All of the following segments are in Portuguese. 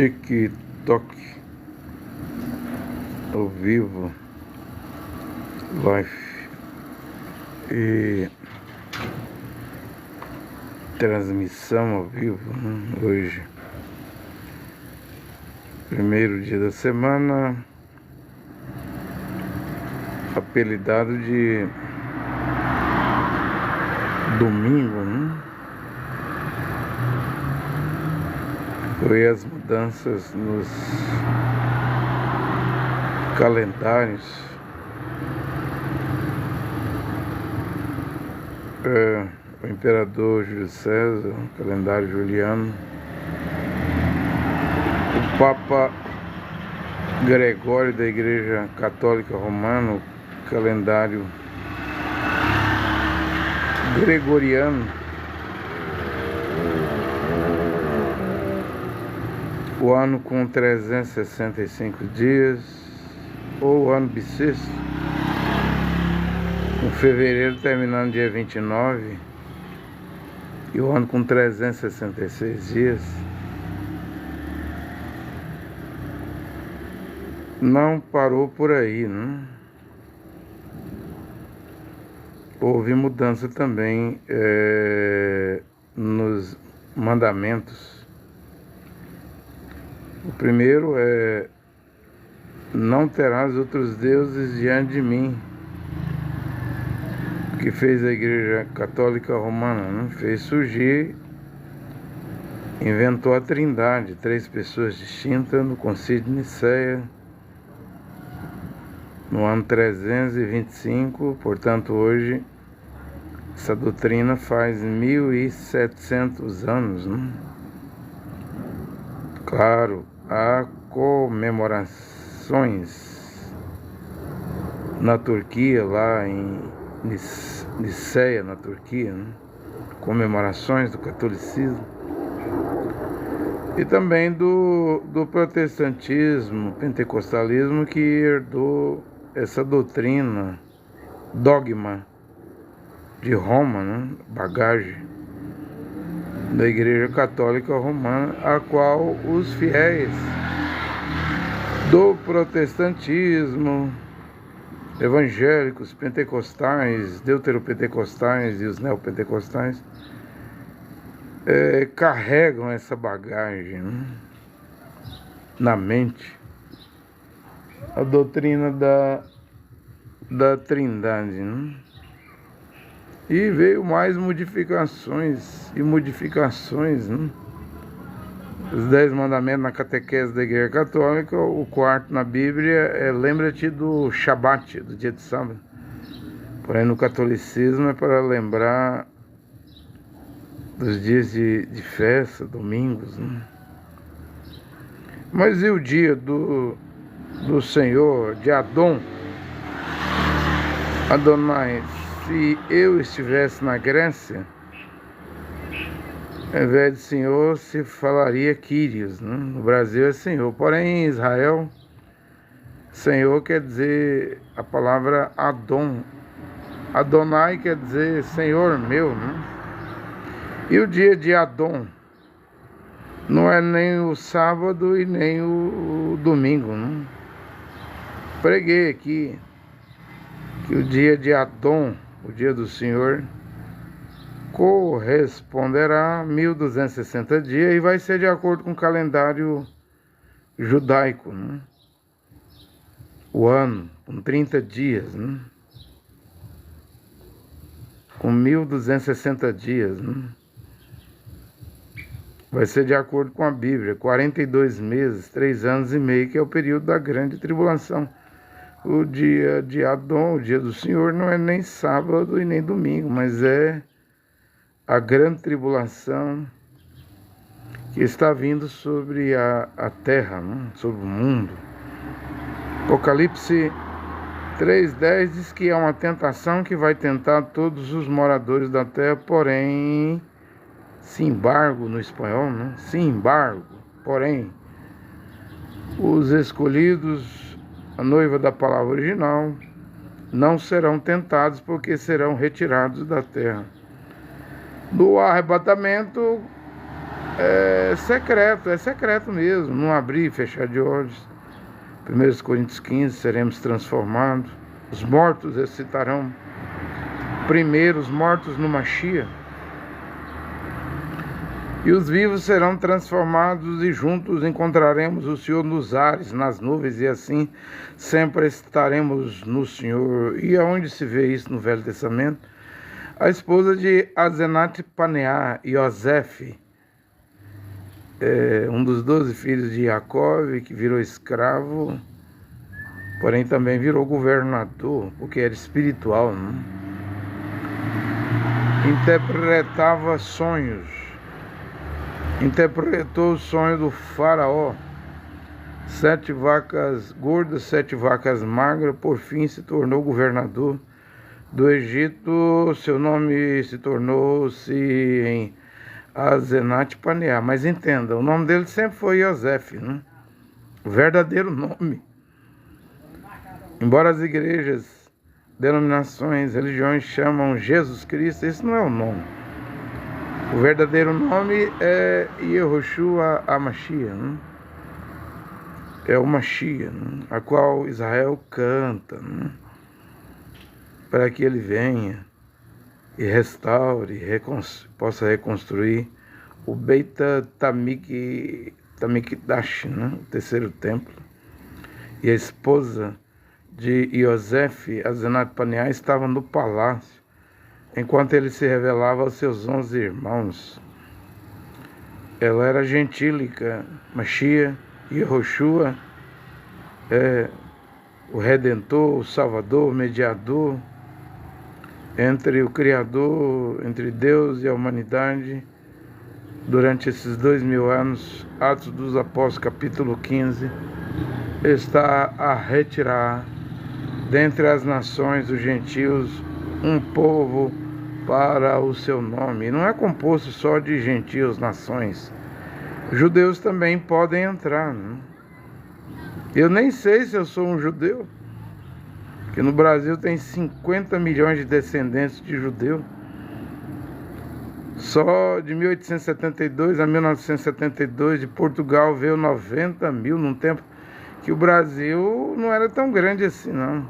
TikTok ao vivo, live e transmissão ao vivo, né? Hoje, primeiro dia da semana, apelidado de domingo, né? Foi as mudanças nos calendários. O imperador Júlio César, o calendário juliano, o Papa Gregório da Igreja Católica Romana, o calendário gregoriano, o ano com 365 dias, ou o ano bissexto, com fevereiro terminando dia 29, e o ano com 366 dias. Não parou por aí, né? Houve mudança também nos mandamentos. O primeiro é: não terás outros deuses diante de mim, que fez a Igreja Católica Romana, né? Fez surgir, inventou a Trindade, 3 pessoas distintas no Concílio de Nicéia, no ano 325, portanto hoje essa doutrina faz 1700 anos, né? Claro, há comemorações na Turquia, lá em Niceia, na Turquia, né? Comemorações do catolicismo e também do protestantismo, pentecostalismo, que herdou essa doutrina, dogma de Roma, né? Bagagem da Igreja Católica Romana, a qual os fiéis do protestantismo, evangélicos, pentecostais, deuteropentecostais e os neopentecostais carregam essa bagagem, né? Na mente, a doutrina da Trindade, né? E veio mais modificações e modificações, né? Os 10 mandamentos na catequese da Igreja Católica, o 4º na Bíblia lembra-te do Shabat, do dia de sábado. Porém, no catolicismo é para lembrar dos dias de festa, domingos, né? Mas e o dia do Senhor, de Adonai? Se eu estivesse na Grécia, ao invés de Senhor, se falaria Kyrios, né? No Brasil é Senhor. Porém, em Israel, Senhor quer dizer a palavra Adon. Adonai quer dizer Senhor meu, né? E o dia de Adon não é nem o sábado e nem o domingo, né? Preguei aqui que o dia de Adon, o dia do Senhor, corresponderá a 1260 dias e vai ser de acordo com o calendário judaico, né? O ano, com 30 dias, né? Com 1260 dias, né? Vai ser de acordo com a Bíblia, 42 meses, 3 anos e meio, que é o período da grande tribulação. O dia de Adon, o dia do Senhor, não é nem sábado e nem domingo, mas é a grande tribulação que está vindo sobre a terra, né? Sobre o mundo. Apocalipse 3:10 diz que é uma tentação que vai tentar todos os moradores da terra, porém, embargo no espanhol, né? Embargo, porém, os escolhidos, a noiva da palavra original, não serão tentados, porque serão retirados da terra. No arrebatamento, é secreto mesmo, não abrir e fechar de olhos. 1 Coríntios 15, seremos transformados. Os mortos ressuscitarão primeiro, os mortos no Mashiach. E os vivos serão transformados e juntos encontraremos o Senhor nos ares, nas nuvens, e assim sempre estaremos no Senhor. E aonde se vê isso no Velho Testamento? A esposa de Asenat Paneah, Yosef, um dos 12 filhos de Jacó, que virou escravo, porém também virou governador, porque era espiritual, né? Interpretava sonhos. Interpretou o sonho do faraó, 7 vacas gordas, 7 vacas magras, por fim se tornou governador do Egito. Seu nome se tornou-se em Asenat Paneah, mas entenda, o nome dele sempre foi Yosef, né? O verdadeiro nome. Embora as igrejas, denominações, religiões chamam Jesus Cristo, esse não é o nome. O verdadeiro nome é Yehoshua HaMashiach, né? É o Mashiach, né? A qual Israel canta, né? Para que ele venha e restaure, possa reconstruir o Beit Tamikdash, né? O terceiro templo. E a esposa de Yosef, Asenat Paneah, estava no palácio, enquanto ele se revelava aos seus 11 irmãos. Ela era gentílica, Mashiach, Yehoshua, o Redentor, o Salvador, o Mediador entre o Criador, entre Deus e a humanidade, durante esses 2000 anos. Atos dos Apóstolos, capítulo 15, está a retirar dentre as nações dos gentios um povo para o seu nome. E não é composto só de gentios, nações. Judeus também podem entrar, né? Eu nem sei se eu sou um judeu, porque no Brasil tem 50 milhões de descendentes de judeu. Só de 1872 a 1972, de Portugal, veio 90 mil, num tempo que o Brasil não era tão grande assim, não.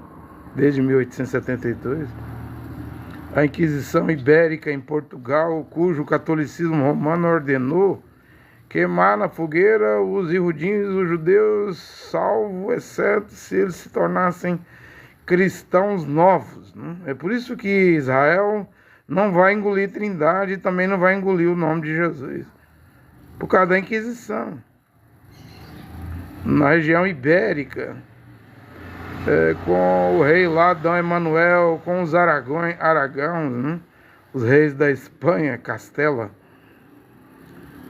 Desde 1872. A Inquisição Ibérica em Portugal, cujo catolicismo romano ordenou queimar na fogueira os irudinhos, os judeus, salvo, exceto se eles se tornassem cristãos novos, né? É por isso que Israel não vai engolir Trindade e também não vai engolir o nome de Jesus, por causa da Inquisição. Na região ibérica, com o rei lá, Dom Emanuel, com os Aragãos, né? Os reis da Espanha, Castela.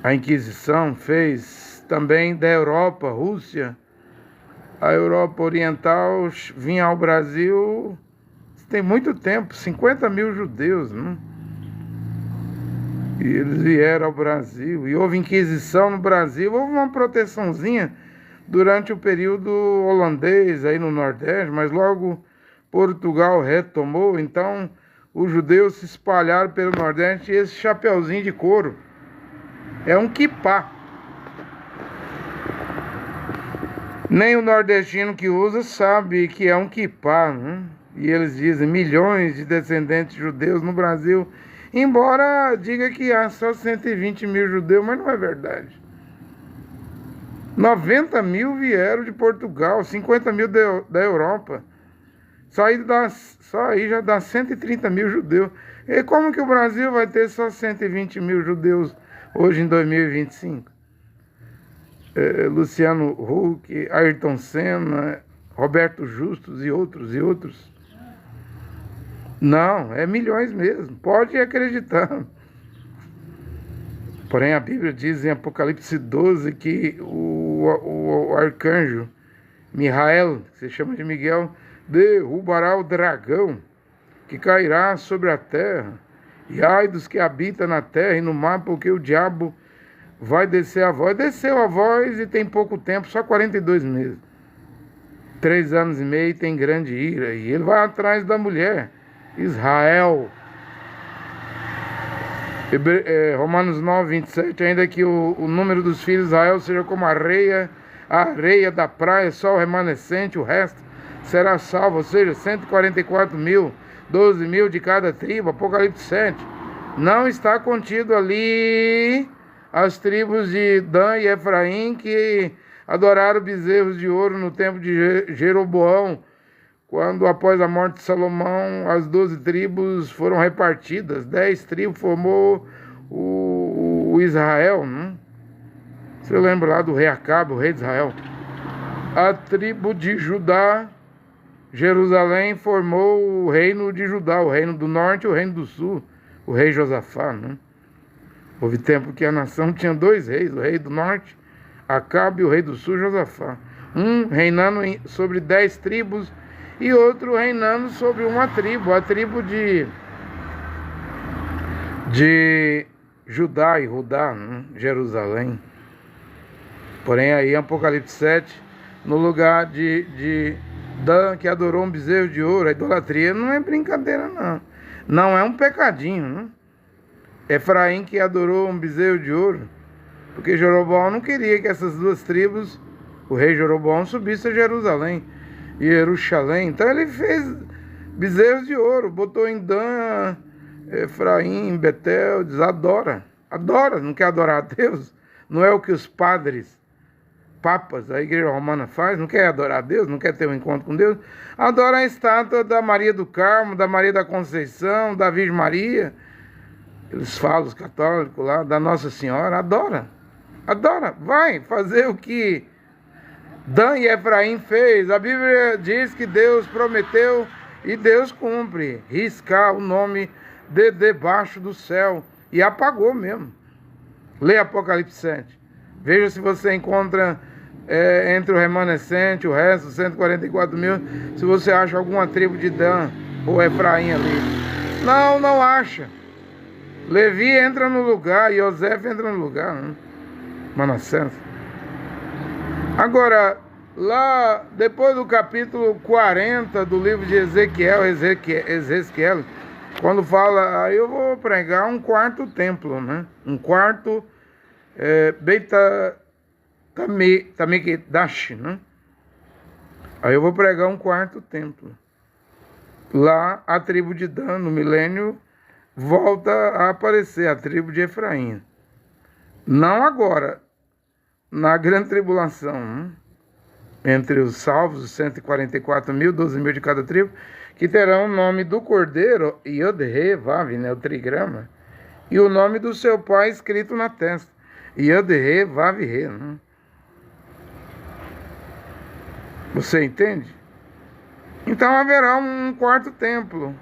A Inquisição fez também da Europa, Rússia. A Europa Oriental vinha ao Brasil tem muito tempo, 50 mil judeus, né? E eles vieram ao Brasil. E houve Inquisição no Brasil, houve uma proteçãozinha durante o período holandês aí no Nordeste, mas logo Portugal retomou, então os judeus se espalharam pelo Nordeste, e esse chapeuzinho de couro é um quipá. Nem o nordestino que usa sabe que é um quipá, né? E eles dizem milhões de descendentes judeus no Brasil, embora diga que há só 120 mil judeus, mas não é verdade. 90 mil vieram de Portugal, 50 mil da Europa. Só aí já dá 130 mil judeus. E como que o Brasil vai ter só 120 mil judeus hoje em 2025? Luciano Huck, Ayrton Senna, Roberto Justus e outros. Não, é milhões mesmo, pode acreditar. Porém, a Bíblia diz em Apocalipse 12 que o arcanjo Mihael, que se chama de Miguel, derrubará o dragão que cairá sobre a terra. E ai dos que habitam na terra e no mar, porque o diabo vai descer a voz. Desceu a voz e tem pouco tempo, só 42 meses. 3 anos e meio, tem grande ira. E ele vai atrás da mulher, Israel. Romanos 9, 27, ainda que o número dos filhos de Israel seja como a areia da praia, só o remanescente, o resto será salvo, ou seja, 144 mil, 12 mil de cada tribo. Apocalipse 7. Não está contido ali as tribos de Dan e Efraim que adoraram bezerros de ouro no tempo de Jeroboão, quando após a morte de Salomão as 12 tribos foram repartidas. 10 tribos formou o Israel, né? Você lembra lá do rei Acabe, o rei de Israel? A tribo de Judá, Jerusalém, formou o reino de Judá, o reino do norte e o reino do sul, o rei Josafá, né? Houve tempo que a nação tinha 2 reis, o rei do norte, Acabe, e o rei do sul, Josafá. Um reinando sobre 10 tribos e outro reinando sobre uma tribo, a tribo de Judá e Judá, né? Jerusalém. Porém aí em Apocalipse 7, no lugar de Dan, que adorou um bezerro de ouro, a idolatria não é brincadeira não. Não é um pecadinho, né? Efraim que adorou um bezerro de ouro, porque Jeroboão não queria que essas 2 tribos, o rei Jeroboão, subisse a Jerusalém. Então ele fez bezerros de ouro, botou em Dan, Efraim, Betel, diz, adora, não quer adorar a Deus? Não é o que os papas, a igreja romana faz? Não quer adorar a Deus? Não quer ter um encontro com Deus? Adora a estátua da Maria do Carmo, da Maria da Conceição, da Virgem Maria, eles falam, os católicos lá, da Nossa Senhora, adora, vai fazer o que Dan e Efraim fez. A Bíblia diz que Deus prometeu e Deus cumpre, riscar o nome de debaixo do céu, e apagou mesmo. Lê Apocalipse 7, veja se você encontra entre o remanescente, o resto, 144 mil, se você acha alguma tribo de Dan ou Efraim ali. Não acha. Levi entra no lugar, José entra no lugar, né? Manassés. Agora, lá depois do capítulo 40 do livro de Ezequiel, quando fala, aí eu vou pregar um quarto templo, né? Um quarto Beit Tamikdash, né? Aí eu vou pregar um quarto templo. Lá a tribo de Dan, no milênio, volta a aparecer, a tribo de Efraim. Não agora, na grande tribulação, né? Entre os salvos, os 144 mil, 12 mil de cada tribo, que terão o nome do cordeiro, Yod-He Vav, né, o trigrama, e o nome do seu pai escrito na testa, Yod-He Vav-He, né? Você entende? Então haverá um quarto templo,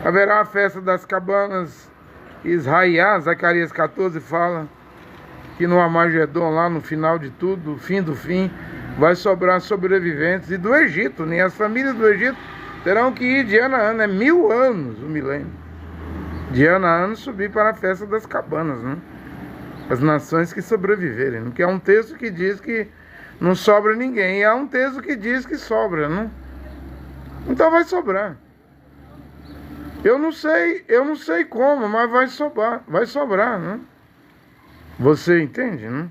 haverá a festa das cabanas, Israel, Zacarias 14 fala que no Armagedon, lá no final de tudo, fim do fim, vai sobrar sobreviventes, e do Egito, né? As famílias do Egito terão que ir de ano a ano, 1000 anos o milênio, de ano a ano subir para a festa das cabanas, né? As nações que sobreviverem, né? Que é um texto que diz que não sobra ninguém, e há um texto que diz que sobra, né? Então vai sobrar. Eu não sei como, mas vai sobrar, né? Você entende, né?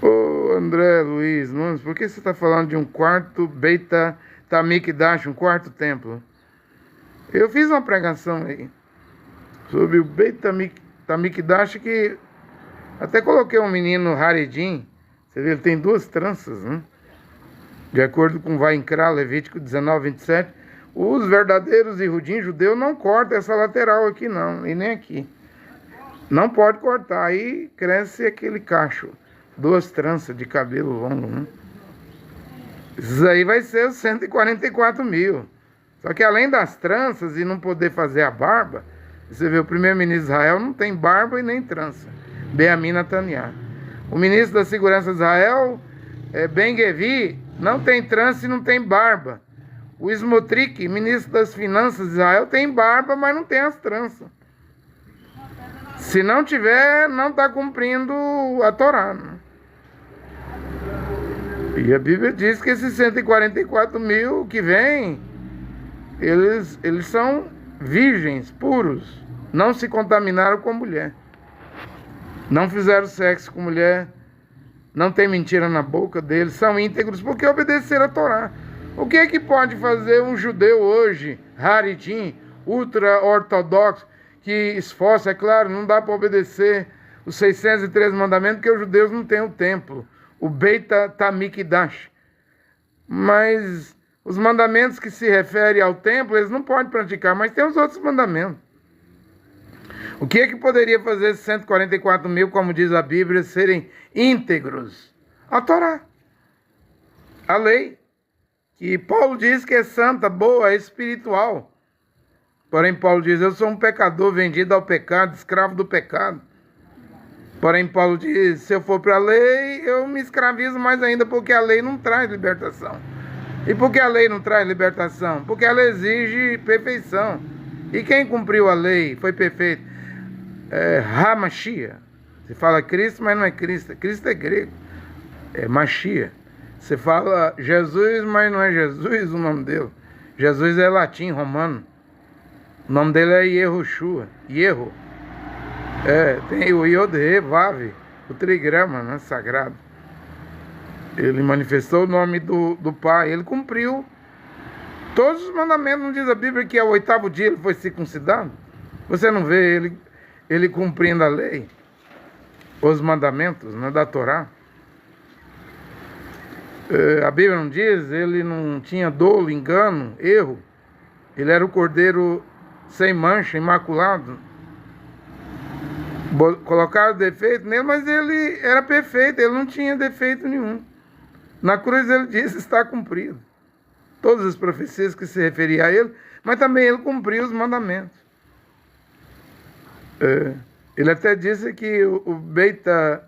Ô André Luiz Nunes, por que você está falando de um quarto Beit Tamikdash, um quarto templo? Eu fiz uma pregação aí sobre o Beit Tamikdash, que até coloquei um menino Haredim, você vê, ele tem 2 tranças, né? De acordo com Vaikra, Levítico 19, 27, os verdadeiros Yehudim judeus não cortam essa lateral aqui não, e nem aqui. Não pode cortar, aí cresce aquele cacho, 2 tranças de cabelo longo, né? Isso aí vai ser os 144 mil. Só que além das tranças e não poder fazer a barba, você vê, o primeiro-ministro de Israel não tem barba e nem trança, Benjamin Netanyahu. O ministro da Segurança de Israel, Ben-Gvir, não tem trança e não tem barba. O Smotrich, ministro das Finanças de Israel, tem barba, mas não tem as tranças. Se não tiver, não está cumprindo a Torá, né? E a Bíblia diz que esses 144 mil que vêm, eles são virgens, puros. Não se contaminaram com mulher. Não fizeram sexo com mulher. Não tem mentira na boca deles. São íntegros porque obedeceram a Torá. O que é que pode fazer um judeu hoje, Haridim, ultra-ortodoxo, que esforça? É claro, não dá para obedecer os 613 mandamentos, porque os judeus não têm o templo, o Beit HaMikdash. Mas os mandamentos que se referem ao templo, eles não podem praticar, mas tem os outros mandamentos. O que é que poderia fazer 144 mil, como diz a Bíblia, serem íntegros? A Torá, a lei, que Paulo diz que é santa, boa, é espiritual. Porém, Paulo diz, eu sou um pecador vendido ao pecado, escravo do pecado. Porém, Paulo diz, se eu for para a lei, eu me escravizo mais ainda, porque a lei não traz libertação. E por que a lei não traz libertação? Porque ela exige perfeição. E quem cumpriu a lei foi perfeito? Hamashia. Você fala Cristo, mas não é Cristo. Cristo é grego. É Machia. Você fala Jesus, mas não é Jesus o nome dele. Jesus é latim, romano. O nome dele é Yehoshua. Yeho. Tem o Yod-He, Vav, o trigrama, né, sagrado. Ele manifestou o nome do Pai. Ele cumpriu todos os mandamentos. Não diz a Bíblia que ao 8º dia ele foi circuncidado? Você não vê ele cumprindo a lei? Os mandamentos, né, da Torá? A Bíblia não diz, ele não tinha dolo, engano, erro. Ele era o cordeiro sem mancha, imaculado. Colocaram defeito nele, mas ele era perfeito, ele não tinha defeito nenhum. Na cruz ele disse, está cumprido. Todas as profecias que se referiam a ele, mas também ele cumpriu os mandamentos. Ele até disse que o Beit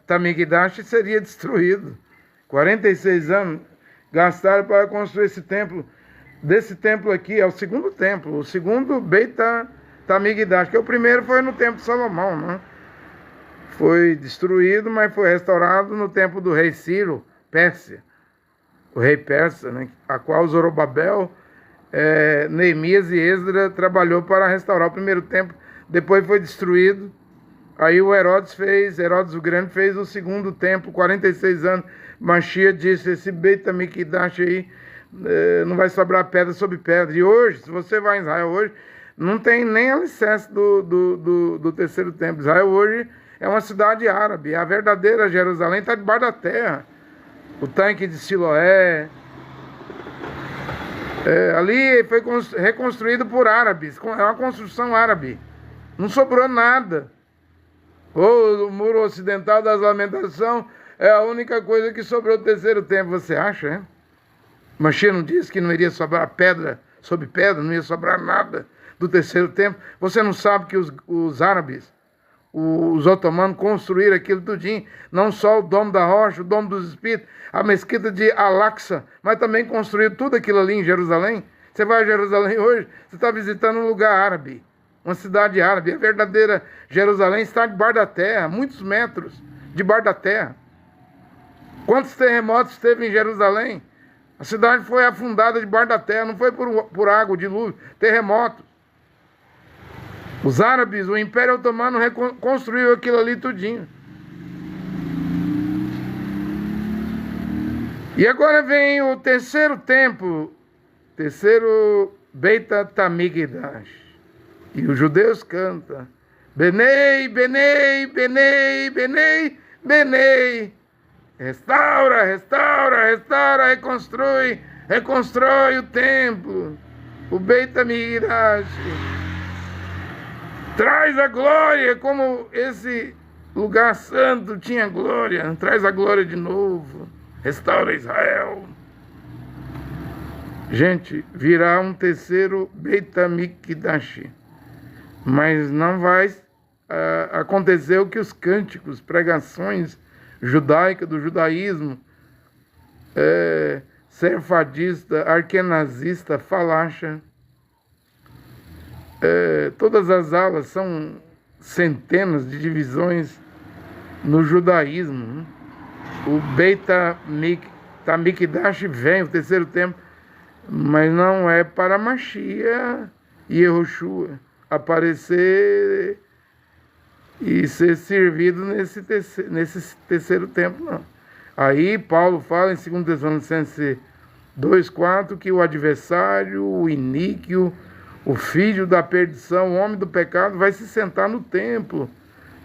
HaMikdash seria destruído. 46 anos gastaram para construir esse templo. Desse templo aqui é o segundo templo, o segundo Beit HaMikdash, que o primeiro foi no templo de Salomão, né? Foi destruído, mas foi restaurado no tempo do rei Ciro, Pérsia, o rei persa, né? A qual Zorobabel, Neemias e Esdra trabalhou para restaurar o primeiro templo. Depois foi destruído. Aí o Herodes o Grande fez o segundo templo, 46 anos. Machia disse, esse Beit HaMikdash aí não vai sobrar pedra sobre pedra. E hoje, se você vai em Israel hoje, não tem nem alicerce do terceiro templo. Israel hoje é uma cidade árabe. A verdadeira Jerusalém está debaixo da terra. O tanque de Siloé. Ali foi reconstruído por árabes. É uma construção árabe. Não sobrou nada. O muro ocidental das lamentações é a única coisa que sobrou do terceiro templo, você acha, hein? Machia não disse que não iria sobrar pedra sobre pedra, não ia sobrar nada do terceiro templo. Você não sabe que os árabes, os otomanos construíram aquilo tudinho, não só o Domo da Rocha, o Domo dos Espíritos, a mesquita de Al-Aqsa, mas também construíram tudo aquilo ali em Jerusalém. Você vai a Jerusalém hoje, você está visitando um lugar árabe, uma cidade árabe. A verdadeira Jerusalém está debaixo da terra, muitos metros debaixo da terra. Quantos terremotos teve em Jerusalém? A cidade foi afundada debaixo da terra, não foi por água, dilúvio, terremotos. Os árabes, o Império Otomano reconstruiu aquilo ali tudinho. E agora vem o terceiro templo, terceiro Beit HaMikdash. E os judeus cantam, Benei, Benei, Benei, Benei, Benei. Restaura, restaura, restaura, reconstrói o templo, o Beit HaMikdash. Traz a glória, como esse lugar santo tinha glória. Traz a glória de novo. Restaura Israel. Gente, virá um terceiro Beit HaMikdash. Mas não vai acontecer o que os cânticos, pregações judaica, do judaísmo, sefardista, arquenazista, falacha. Todas as aulas são centenas de divisões no judaísmo, né? O Beit HaMikdash vem, o terceiro templo, mas não é para Machia e Yehoshua. aparecer e ser servido nesse terceiro tempo, não. Aí Paulo fala em 2 Tessalonicenses 2,4 que o adversário, o iníquo, o filho da perdição, o homem do pecado, vai se sentar no templo,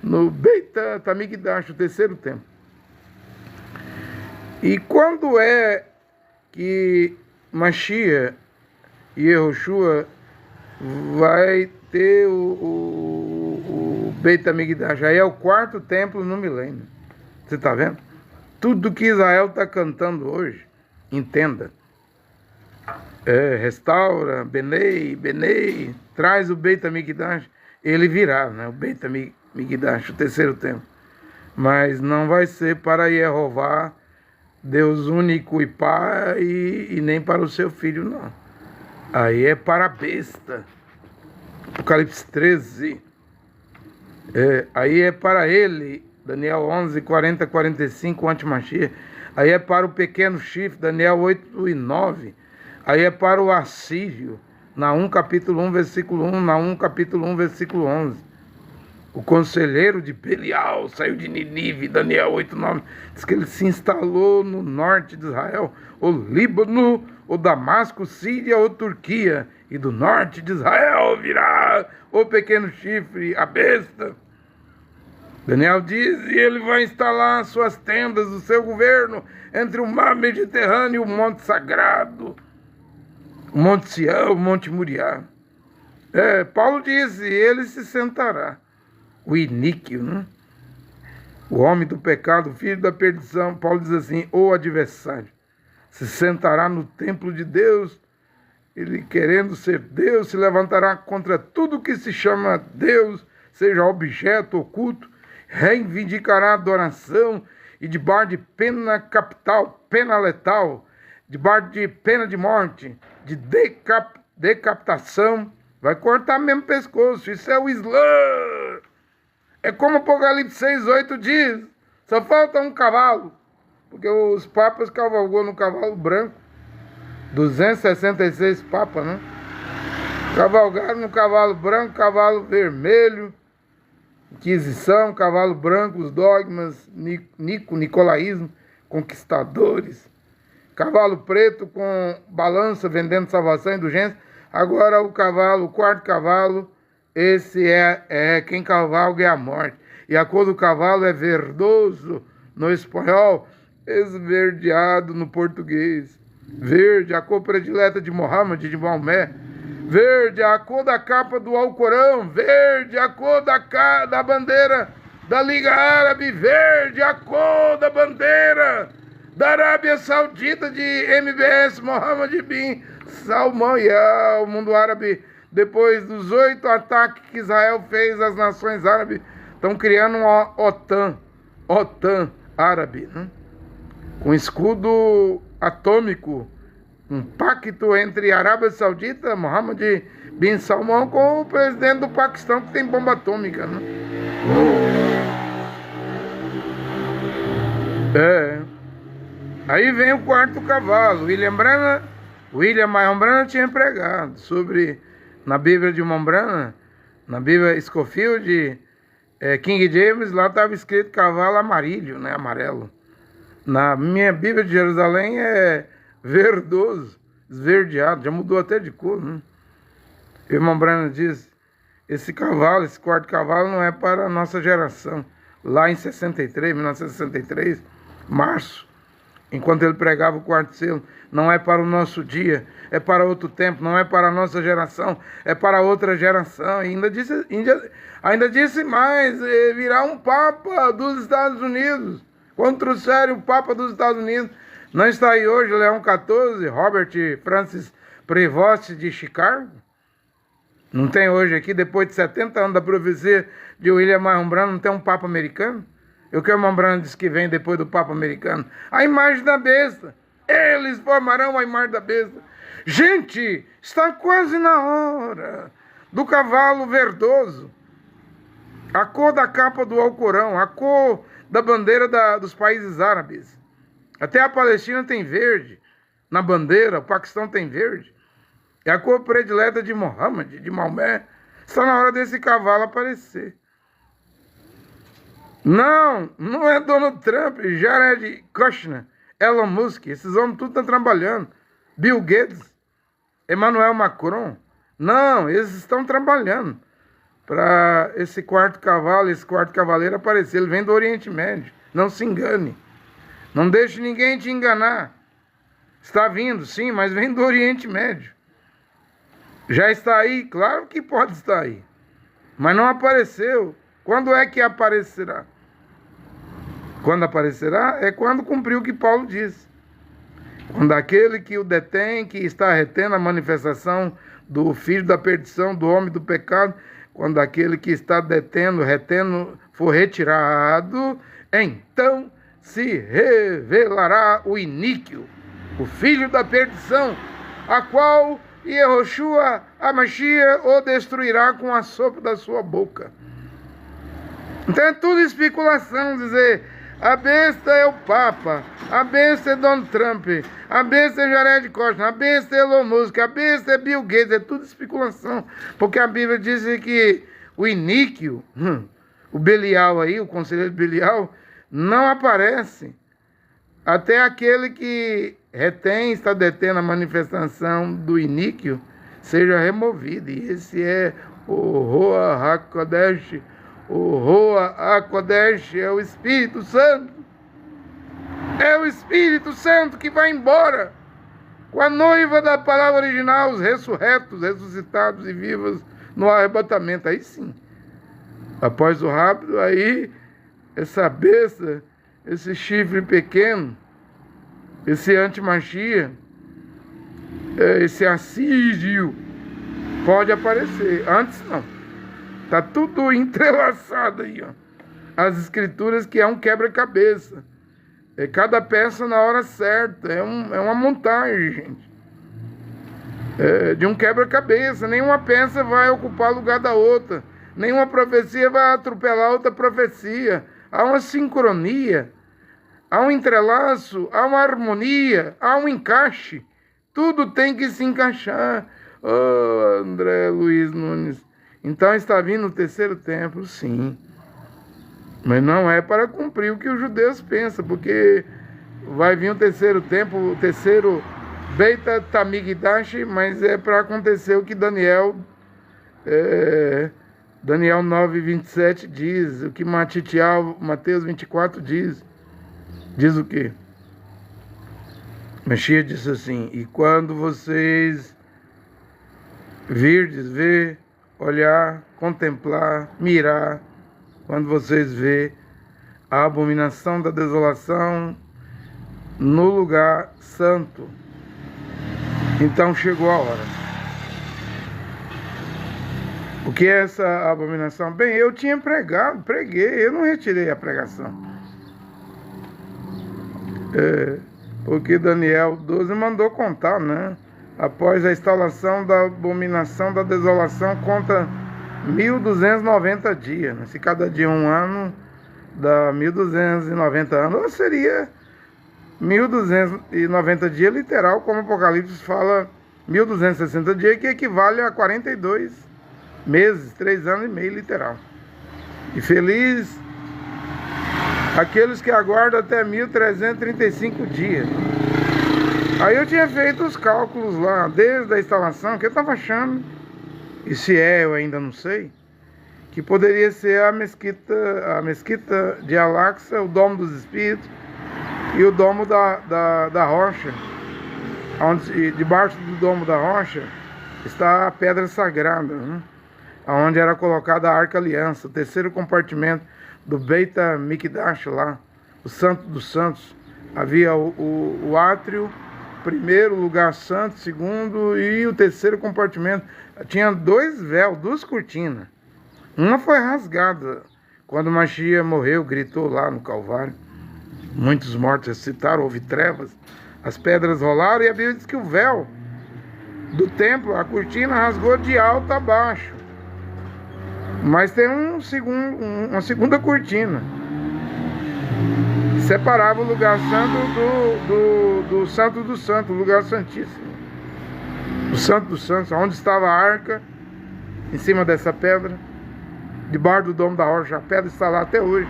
no Beit HaMikdash, o terceiro templo. E quando é que Mashiach e Yehoshua vai ter o Beit HaMikdash? Aí é o quarto templo no milênio. Você está vendo? Tudo que Israel está cantando hoje, entenda. Restaura, Benei, traz o Beit HaMikdash, ele virá, né? O Beit HaMikdash, o terceiro templo. Mas não vai ser para Yehová, Deus único e Pai, e nem para o seu filho, não. Aí é para a besta. Apocalipse 13. Aí é para ele, Daniel 11, 40, 45, anti-Mashiach. Aí é para o pequeno chifre, Daniel 8 e 9. Aí é para o assírio, Naum capítulo 1, versículo 1, Naum capítulo 1, versículo 11. O conselheiro de Belial saiu de Ninive, Daniel 8, 9. Diz que ele se instalou no norte de Israel, o Líbano, o Damasco, Síria ou Turquia. E do norte de Israel virá o pequeno chifre, a besta. Daniel diz, e ele vai instalar suas tendas, o seu governo, entre o mar Mediterrâneo e o monte sagrado, o monte Sião, o monte Moriá. Paulo disse, ele se sentará. O iníquo, né? O homem do pecado, o filho da perdição. Paulo diz assim, o adversário se sentará no templo de Deus. Ele, querendo ser Deus, se levantará contra tudo que se chama Deus, seja objeto oculto, reivindicará a adoração e debaixo de pena capital, pena letal, debaixo de pena de morte, de decapitação, vai cortar mesmo o pescoço. Isso é o Islã. É como Apocalipse 6,8 diz, só falta um cavalo, porque os papas cavalgou no cavalo branco, 266 papas, né? Cavalgaram no cavalo branco, cavalo vermelho, Inquisição, cavalo branco, os dogmas, nicolaísmo, conquistadores, cavalo preto com balança, vendendo salvação e indulgência. Agora o quarto cavalo, esse é quem cavalga é a morte. E a cor do cavalo é verdoso no espanhol, esverdeado no português. Verde, a cor predileta de Mohammed, de Maomé. Verde, a cor da capa do Alcorão. Verde, a cor da bandeira da Liga Árabe. Verde, a cor da bandeira da Arábia Saudita de MBS, Mohammed bin Salman. E o mundo árabe, depois dos 8 ataques que Israel fez às nações árabes, estão criando uma OTAN árabe, né? Com escudo atômico, um pacto entre a Arábia Saudita, Mohammed bin Salman, com o presidente do Paquistão, que tem bomba atômica, né? Aí vem o quarto cavalo. William Marion Branham tinha pregado sobre, na Bíblia de Mombrana, na Bíblia Scofield, King James, lá estava escrito cavalo amarillo, né, amarelo. Na minha Bíblia de Jerusalém é verdoso, esverdeado, já mudou até de cor, né? O irmão Branham diz, esse quarto cavalo não é para a nossa geração. Lá em 1963, março, enquanto ele pregava o quarto selo, não é para o nosso dia, é para outro tempo, não é para a nossa geração, é para outra geração. E ainda disse mais, virá um Papa dos Estados Unidos. Quando trouxerem o Papa dos Estados Unidos, não está aí hoje Leão XIV, Robert Francis Prevost de Chicago? Não tem hoje aqui, depois de 70 anos da profecia de William Marion Branham, não tem um Papa americano? E o que o irmão Branham diz que vem depois do Papa americano? A imagem da besta. Eles formarão a imagem da besta. Gente, está quase na hora do cavalo verdoso. A cor da capa do Alcorão, a cor da bandeira dos países árabes. Até a Palestina tem verde na bandeira, o Paquistão tem verde. É a cor predileta de Mohammed, de Maomé. Está na hora desse cavalo aparecer. Não, não é Donald Trump, Jared Kushner, Elon Musk, esses homens tudo estão trabalhando. Bill Gates, Emmanuel Macron. Não, eles estão trabalhando para esse quarto cavalo, esse quarto cavaleiro aparecer. Ele vem do Oriente Médio. Não se engane. Não deixe ninguém te enganar. Está vindo, sim, mas vem do Oriente Médio. Já está aí? Claro que pode estar aí. Mas não apareceu. Quando é que aparecerá? Quando aparecerá é quando cumprir o que Paulo disse. Quando aquele que o detém, que está retendo a manifestação do filho da perdição, do homem do pecado, quando aquele que está detendo, retendo, for retirado, então se revelará o iníquo, o filho da perdição, a qual Yehoshua, a Mashiach, o destruirá com a sopro da sua boca. Então é tudo especulação, dizer, a besta é o Papa, a besta é Donald Trump, a besta é Jared Kushner, a besta é Elon Musk, a besta é Bill Gates, é tudo especulação. Porque a Bíblia diz que o iníquo, o Belial aí, o conselheiro Belial, não aparece até aquele que retém, está detendo a manifestação do iníquo, seja removido. E esse é o Roa HaKodesh. O Roa HaKodesh é o Espírito Santo. É o Espírito Santo que vai embora com a noiva da palavra original, os ressurretos, ressuscitados e vivos no arrebatamento. Aí sim, após o rápido, aí essa besta, esse chifre pequeno, esse antimachia, esse assídio, pode aparecer. Antes não. Está tudo entrelaçado aí, ó. As escrituras que é um quebra-cabeça. É cada peça na hora certa. É uma montagem, gente. De um quebra-cabeça. Nenhuma peça vai ocupar o lugar da outra. Nenhuma profecia vai atropelar outra profecia. Há uma sincronia. Há um entrelaço. Há uma harmonia. Há um encaixe. Tudo tem que se encaixar. Oh, André Luiz Nunes. Então está vindo o terceiro templo, sim. Mas não é para cumprir o que os judeus pensam, porque vai vir o terceiro templo, o terceiro Beita Tamigdash, mas é para acontecer o que Daniel 9:27 diz, o que Mateus 24 diz. Diz o quê? Mashiach disse assim, e quando vocês virdes, ver, olhar, contemplar, mirar, quando vocês vê a abominação da desolação no lugar santo, então chegou a hora. O que é essa abominação? Bem, eu tinha preguei, eu não retirei a pregação. Porque Daniel 12 mandou contar, né? Após a instalação da abominação da desolação, conta 1.290 dias. Se cada dia um ano, dá 1.290 anos, ou seria 1.290 dias literal, como o Apocalipse fala, 1.260 dias, que equivale a 42 meses, 3 anos e meio literal. E feliz aqueles que aguardam até 1.335 dias. Aí eu tinha feito os cálculos lá, desde a instalação, que eu estava achando, e se eu ainda não sei, que poderia ser a mesquita de Al-Aqsa, o Domo dos Espíritos, e o Domo da Rocha, onde debaixo do Domo da Rocha está a Pedra Sagrada, né? Onde era colocada a Arca Aliança, o terceiro compartimento do Beit HaMikdash lá, o Santo dos Santos. Havia o átrio, primeiro, lugar santo, segundo, e o terceiro compartimento. Tinha 2 véus, 2 cortinas. Uma foi rasgada quando Mashiach morreu, gritou lá no Calvário. Muitos mortos ressuscitaram, houve trevas, as pedras rolaram, e a Bíblia diz que o véu do templo, a cortina rasgou de alto a baixo. Mas tem uma segunda cortina, separava o lugar santo do santo do santo, o lugar santíssimo, o santo dos santos, onde estava a arca em cima dessa pedra, debaixo do Domo da Rocha. A pedra está lá até hoje.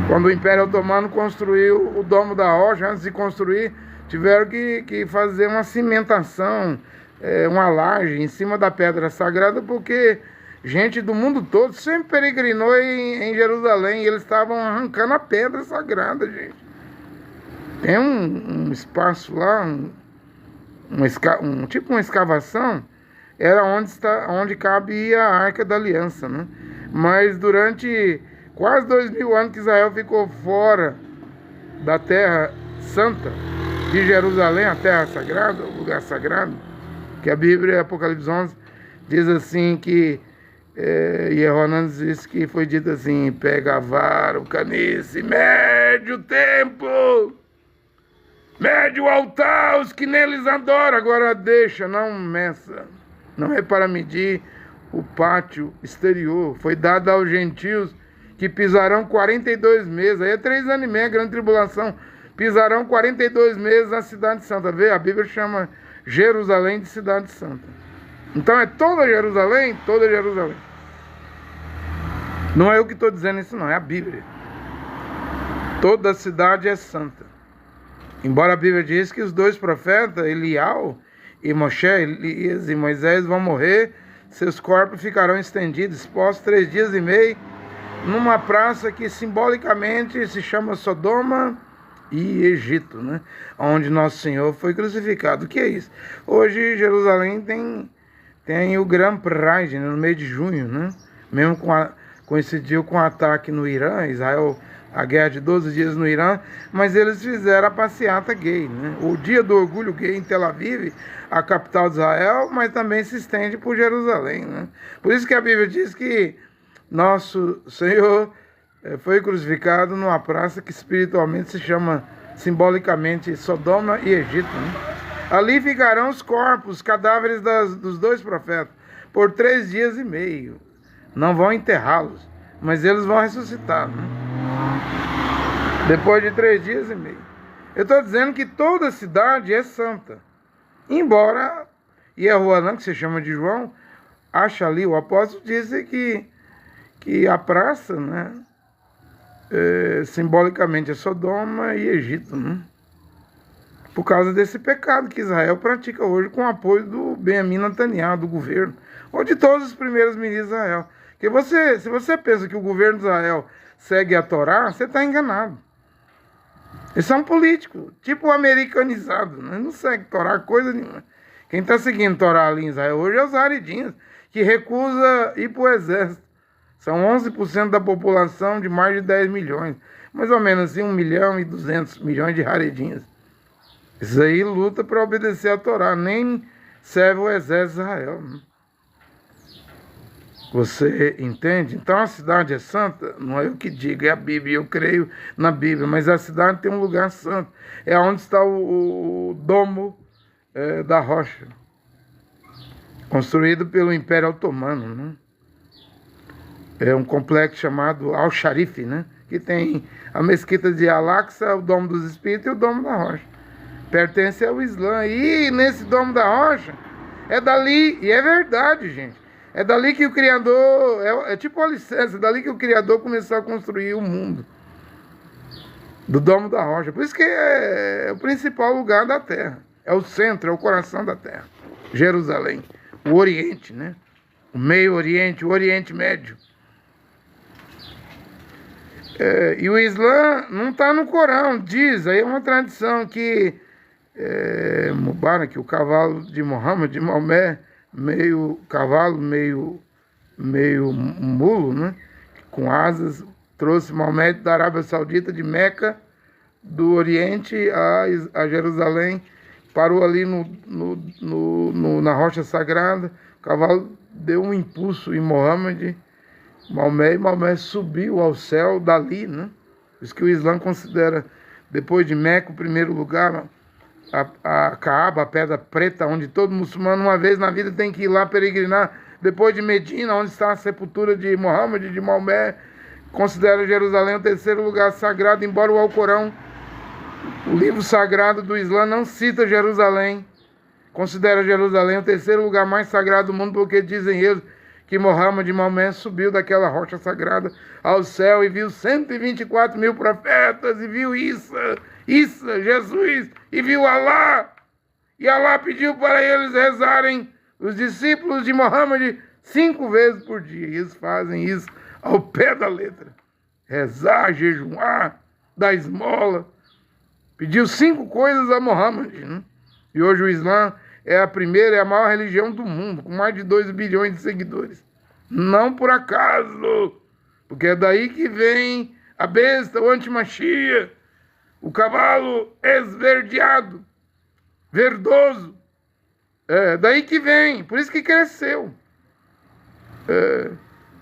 Quando o Império Otomano construiu o Domo da Rocha, antes de construir, tiveram que fazer uma cimentação, uma laje em cima da pedra sagrada, porque gente do mundo todo sempre peregrinou em Jerusalém, e eles estavam arrancando a pedra sagrada, gente. Tem um espaço lá, tipo uma escavação, era onde cabia a Arca da Aliança, né? Mas durante quase 2000 anos que Israel ficou fora da Terra Santa de Jerusalém, a Terra Sagrada, o lugar sagrado, que a Bíblia, Apocalipse 11, diz assim que Yehoanan diz que foi dito assim: pega a vara, o canice, mede o templo, mede o altar, os que neles adoram, agora deixa, não meça, não é para medir o pátio exterior, foi dado aos gentios que pisarão 42 meses, aí é 3 anos e meio, a grande tribulação, pisarão 42 meses na cidade santa. Vê, a Bíblia chama Jerusalém de cidade santa. Então é toda Jerusalém, toda Jerusalém. Não é eu que estou dizendo isso não, é a Bíblia. Toda a cidade é santa. Embora a Bíblia diz que os 2 profetas, Elial e Moshe, Elias e Moisés, vão morrer, seus corpos ficarão estendidos, expostos 3 dias e meio, numa praça que simbolicamente se chama Sodoma e Egito, né? Onde Nosso Senhor foi crucificado. O que é isso? Hoje Jerusalém tem o Grand Pride, né? No mês de junho, né? Mesmo coincidiu com o ataque no Irã, Israel, a guerra de 12 dias no Irã, mas eles fizeram a passeata gay, né? O dia do orgulho gay em Tel Aviv, a capital de Israel, mas também se estende por Jerusalém, né? Por isso que a Bíblia diz que Nosso Senhor foi crucificado numa praça que espiritualmente se chama, simbolicamente, Sodoma e Egito, né? Ali ficarão os corpos, os cadáveres dos 2 profetas, por 3 dias e meio. Não vão enterrá-los, mas eles vão ressuscitar, né? Depois de 3 dias e meio. Eu estou dizendo que toda cidade é santa. Embora Yehoanan, que se chama de João, acha ali, o apóstolo disse que a praça, né, simbolicamente é Sodoma e Egito, né? Por causa desse pecado que Israel pratica hoje com o apoio do Benjamin Netanyahu, do governo, ou de todos os primeiros ministros de Israel. Porque se você pensa que o governo de Israel segue a Torá, você está enganado. Eles são políticos, tipo americanizado, né? Não segue Torá coisa nenhuma. Quem está seguindo Torá ali em Israel hoje é os haredinhos, que recusa ir para o exército. São 11% da população de mais de 10 milhões. Mais ou menos assim, 1.200.000.000 de haredinhos. Isso aí luta para obedecer a Torá, nem serve o exército de Israel, né? Você entende? Então a cidade é santa, não é eu que digo, é a Bíblia, eu creio na Bíblia, mas a cidade tem um lugar santo, é onde está o Domo da Rocha, construído pelo Império Otomano, né? É um complexo chamado Al-Sharif, né? Que tem a mesquita de Al-Aqsa, o Domo dos Espíritos e o Domo da Rocha. Pertence ao Islã. E nesse Domo da Rocha, é dali, e é verdade, gente, é dali que o Criador, é tipo a licença, é dali que o Criador começou a construir o mundo. Do Domo da Rocha. Por isso que é o principal lugar da Terra. É o centro, é o coração da Terra. Jerusalém. O Oriente, né? O Meio Oriente, o Oriente Médio. E o Islã não está no Corão, diz, aí é uma tradição que Mubarak, o cavalo de Muhammad, de Maomé, meio cavalo, meio mulo, né? Com asas, trouxe Maomé da Arábia Saudita, de Meca, do Oriente a Jerusalém, parou ali na rocha sagrada, o cavalo deu um impulso em Muhammad, Maomé, e Maomé subiu ao céu dali, né? Por isso que o Islã considera, depois de Meca, o primeiro lugar, a Kaaba, a pedra preta, onde todo muçulmano uma vez na vida tem que ir lá peregrinar. Depois de Medina, onde está a sepultura de Muhammad, de Maomé, considera Jerusalém o terceiro lugar sagrado, embora o Alcorão, o livro sagrado do Islã, não cita Jerusalém considera Jerusalém o terceiro lugar mais sagrado do mundo, porque dizem eles que Mohammed Maomé subiu daquela rocha sagrada ao céu e viu 124 mil profetas, e viu Isa, Jesus, e viu Alá. E Alá pediu para eles rezarem, os discípulos de Mohammed, 5 vezes por dia. E eles fazem isso ao pé da letra. Rezar, jejuar, dar esmola. Pediu 5 coisas a Mohammed, né? E hoje o Islã é a primeira e a maior religião do mundo, com mais de 2 bilhões de seguidores. Não por acaso, porque é daí que vem a besta, o antimachia, o cavalo esverdeado, verdoso. É daí que vem, por isso que cresceu.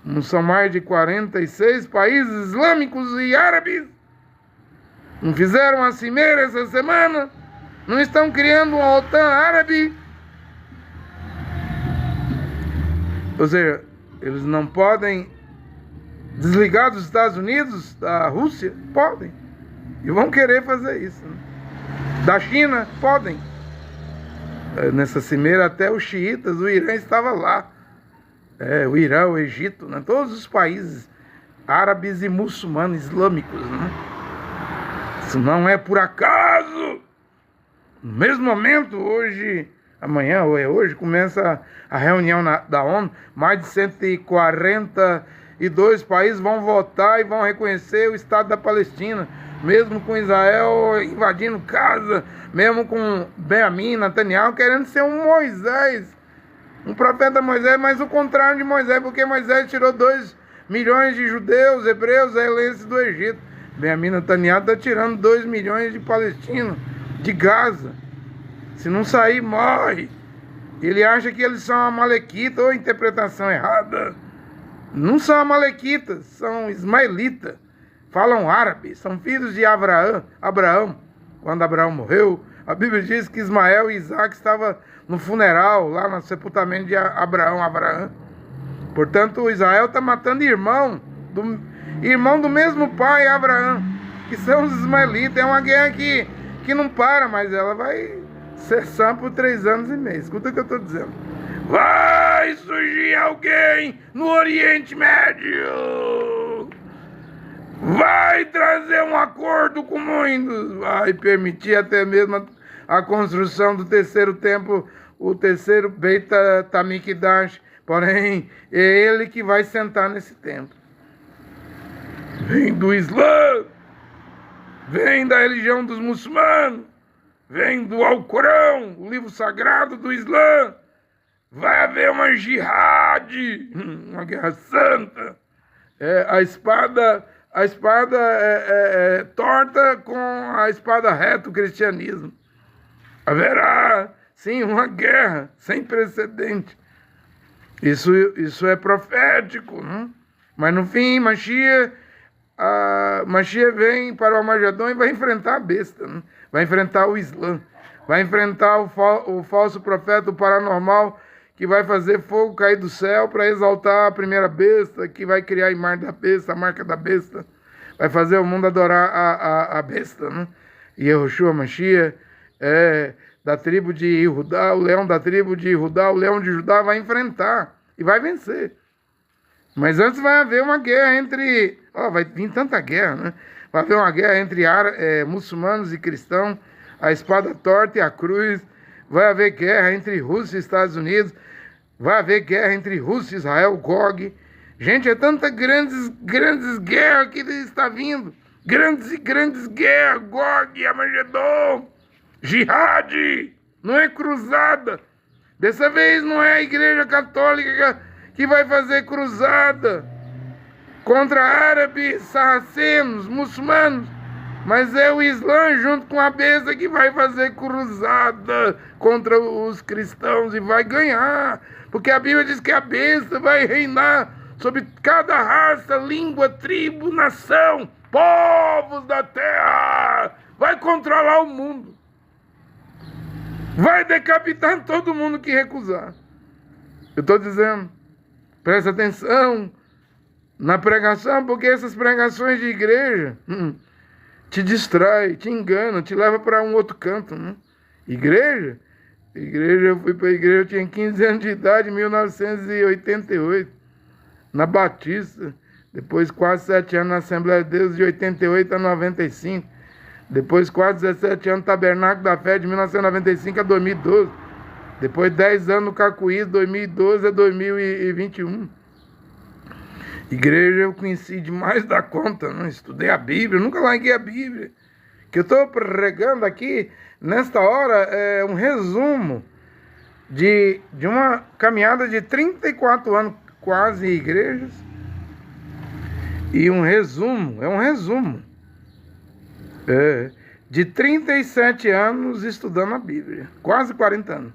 Não são mais de 46 países islâmicos e árabes. Não fizeram a cimeira essa semana? Não estão criando uma OTAN árabe? Ou seja, eles não podem desligar dos Estados Unidos, da Rússia? Podem. E vão querer fazer isso, né? Da China? Podem. Nessa cimeira até os xiitas, o Irã estava lá. O Irã, o Egito, né? Todos os países árabes e muçulmanos islâmicos, né? Isso não é por acaso. No mesmo momento, amanhã ou hoje, começa a reunião da ONU. Mais de 142 países vão votar e vão reconhecer o Estado da Palestina, mesmo com Israel invadindo casa, mesmo com Benjamin Netanyahu querendo ser um Moisés, um profeta Moisés, mas o contrário de Moisés, porque Moisés tirou 2 milhões de judeus, hebreus, israelenses do Egito. Benjamin Netanyahu está tirando 2 milhões de palestinos de Gaza. Se não sair, morre. Ele acha que eles são amalequitas, ou interpretação errada. Não são amalequitas, são ismaelitas. Falam árabe, são filhos de Abraão. Quando Abraão morreu, a Bíblia diz que Ismael e Isaac estavam no funeral, lá no sepultamento de Abraão. Portanto, Israel está matando irmão do mesmo pai, Abraão, que são os ismaelitas. É uma guerra que não para, mas ela vai cessar por 3 anos e meio. Escuta o que eu estou dizendo. Vai surgir alguém no Oriente Médio. Vai trazer um acordo com muitos. Vai permitir até mesmo a construção do terceiro templo, o terceiro Beit HaMikdash. Porém, é ele que vai sentar nesse templo. Vem do Islã, vem da religião dos muçulmanos, vem do Alcorão, o livro sagrado do Islã. Vai haver uma jihad, uma guerra santa. A espada é torta com a espada reta, o cristianismo. Haverá, sim, uma guerra sem precedente. Isso é profético, né? Mas no fim, Mashiach vem para o Armagedon e vai enfrentar a besta, né? Vai enfrentar o Islã, vai enfrentar o falso profeta, o paranormal, que vai fazer fogo cair do céu para exaltar a primeira besta, que vai criar a imagem da besta, a marca da besta, vai fazer o mundo adorar a besta, né? E Yehoshua Mashiach é da tribo de Judá, o leão da tribo de Judá, o leão de Judá vai enfrentar e vai vencer. Mas antes vai haver uma guerra entre... vai vir tanta guerra, né? Vai haver uma guerra entre muçulmanos e cristãos, a espada torta e a cruz. Vai haver guerra entre Rússia e Estados Unidos. Vai haver guerra entre Rússia e Israel, Gog. Gente, é tanta grandes guerras que está vindo. Grandes guerras, Gog, Armagedon, Jihad, não é cruzada. Dessa vez não é a Igreja Católica que vai fazer cruzada contra árabes, sarracenos, muçulmanos, mas é o Islã junto com a besta que vai fazer cruzada contra os cristãos e vai ganhar, porque a Bíblia diz que a besta vai reinar sobre cada raça, língua, tribo, nação, povos da terra, vai controlar o mundo, vai decapitar todo mundo que recusar. Eu estou dizendo, presta atenção na pregação, porque essas pregações de igreja te distrai, te engana, te leva para um outro canto, né? Igreja Igreja, eu fui para a igreja, eu tinha 15 anos de idade, em 1988, na Batista. Depois quase 7 anos na Assembleia de Deus, de 88 a 95. Depois quase 17 anos no Tabernáculo da Fé, de 1995 a 2012. Depois 10 anos no Cacuí, de 2012 a 2021. Igreja eu conheci demais da conta, não estudei a Bíblia, nunca larguei a Bíblia. O que eu estou pregando aqui, nesta hora, é um resumo de uma caminhada de 34 anos quase em igrejas. E um resumo, de 37 anos estudando a Bíblia, quase 40 anos.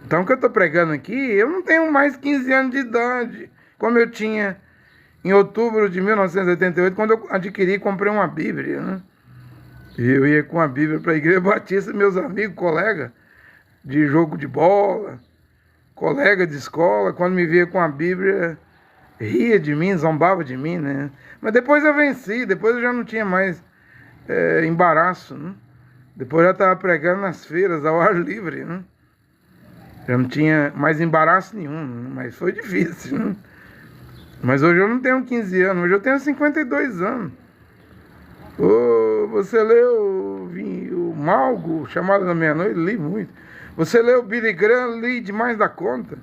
Então o que eu estou pregando aqui, eu não tenho mais 15 anos de idade, como eu tinha em outubro de 1988, quando eu adquiri e comprei uma Bíblia, né? E eu ia com a Bíblia para a Igreja Batista, meus amigos, colegas de jogo de bola, colega de escola, quando me via com a Bíblia, ria de mim, zombava de mim, né? Mas depois eu venci, depois eu já não tinha mais embaraço, né? Depois eu já estava pregando nas feiras, ao ar livre, né? Já não tinha mais embaraço nenhum, né? Mas foi difícil, né? Mas hoje eu não tenho 15 anos, hoje eu tenho 52 anos. Você leu o Malgo, Chamada da Meia-Noite? Li muito. Você leu Billy Graham? Li demais da conta.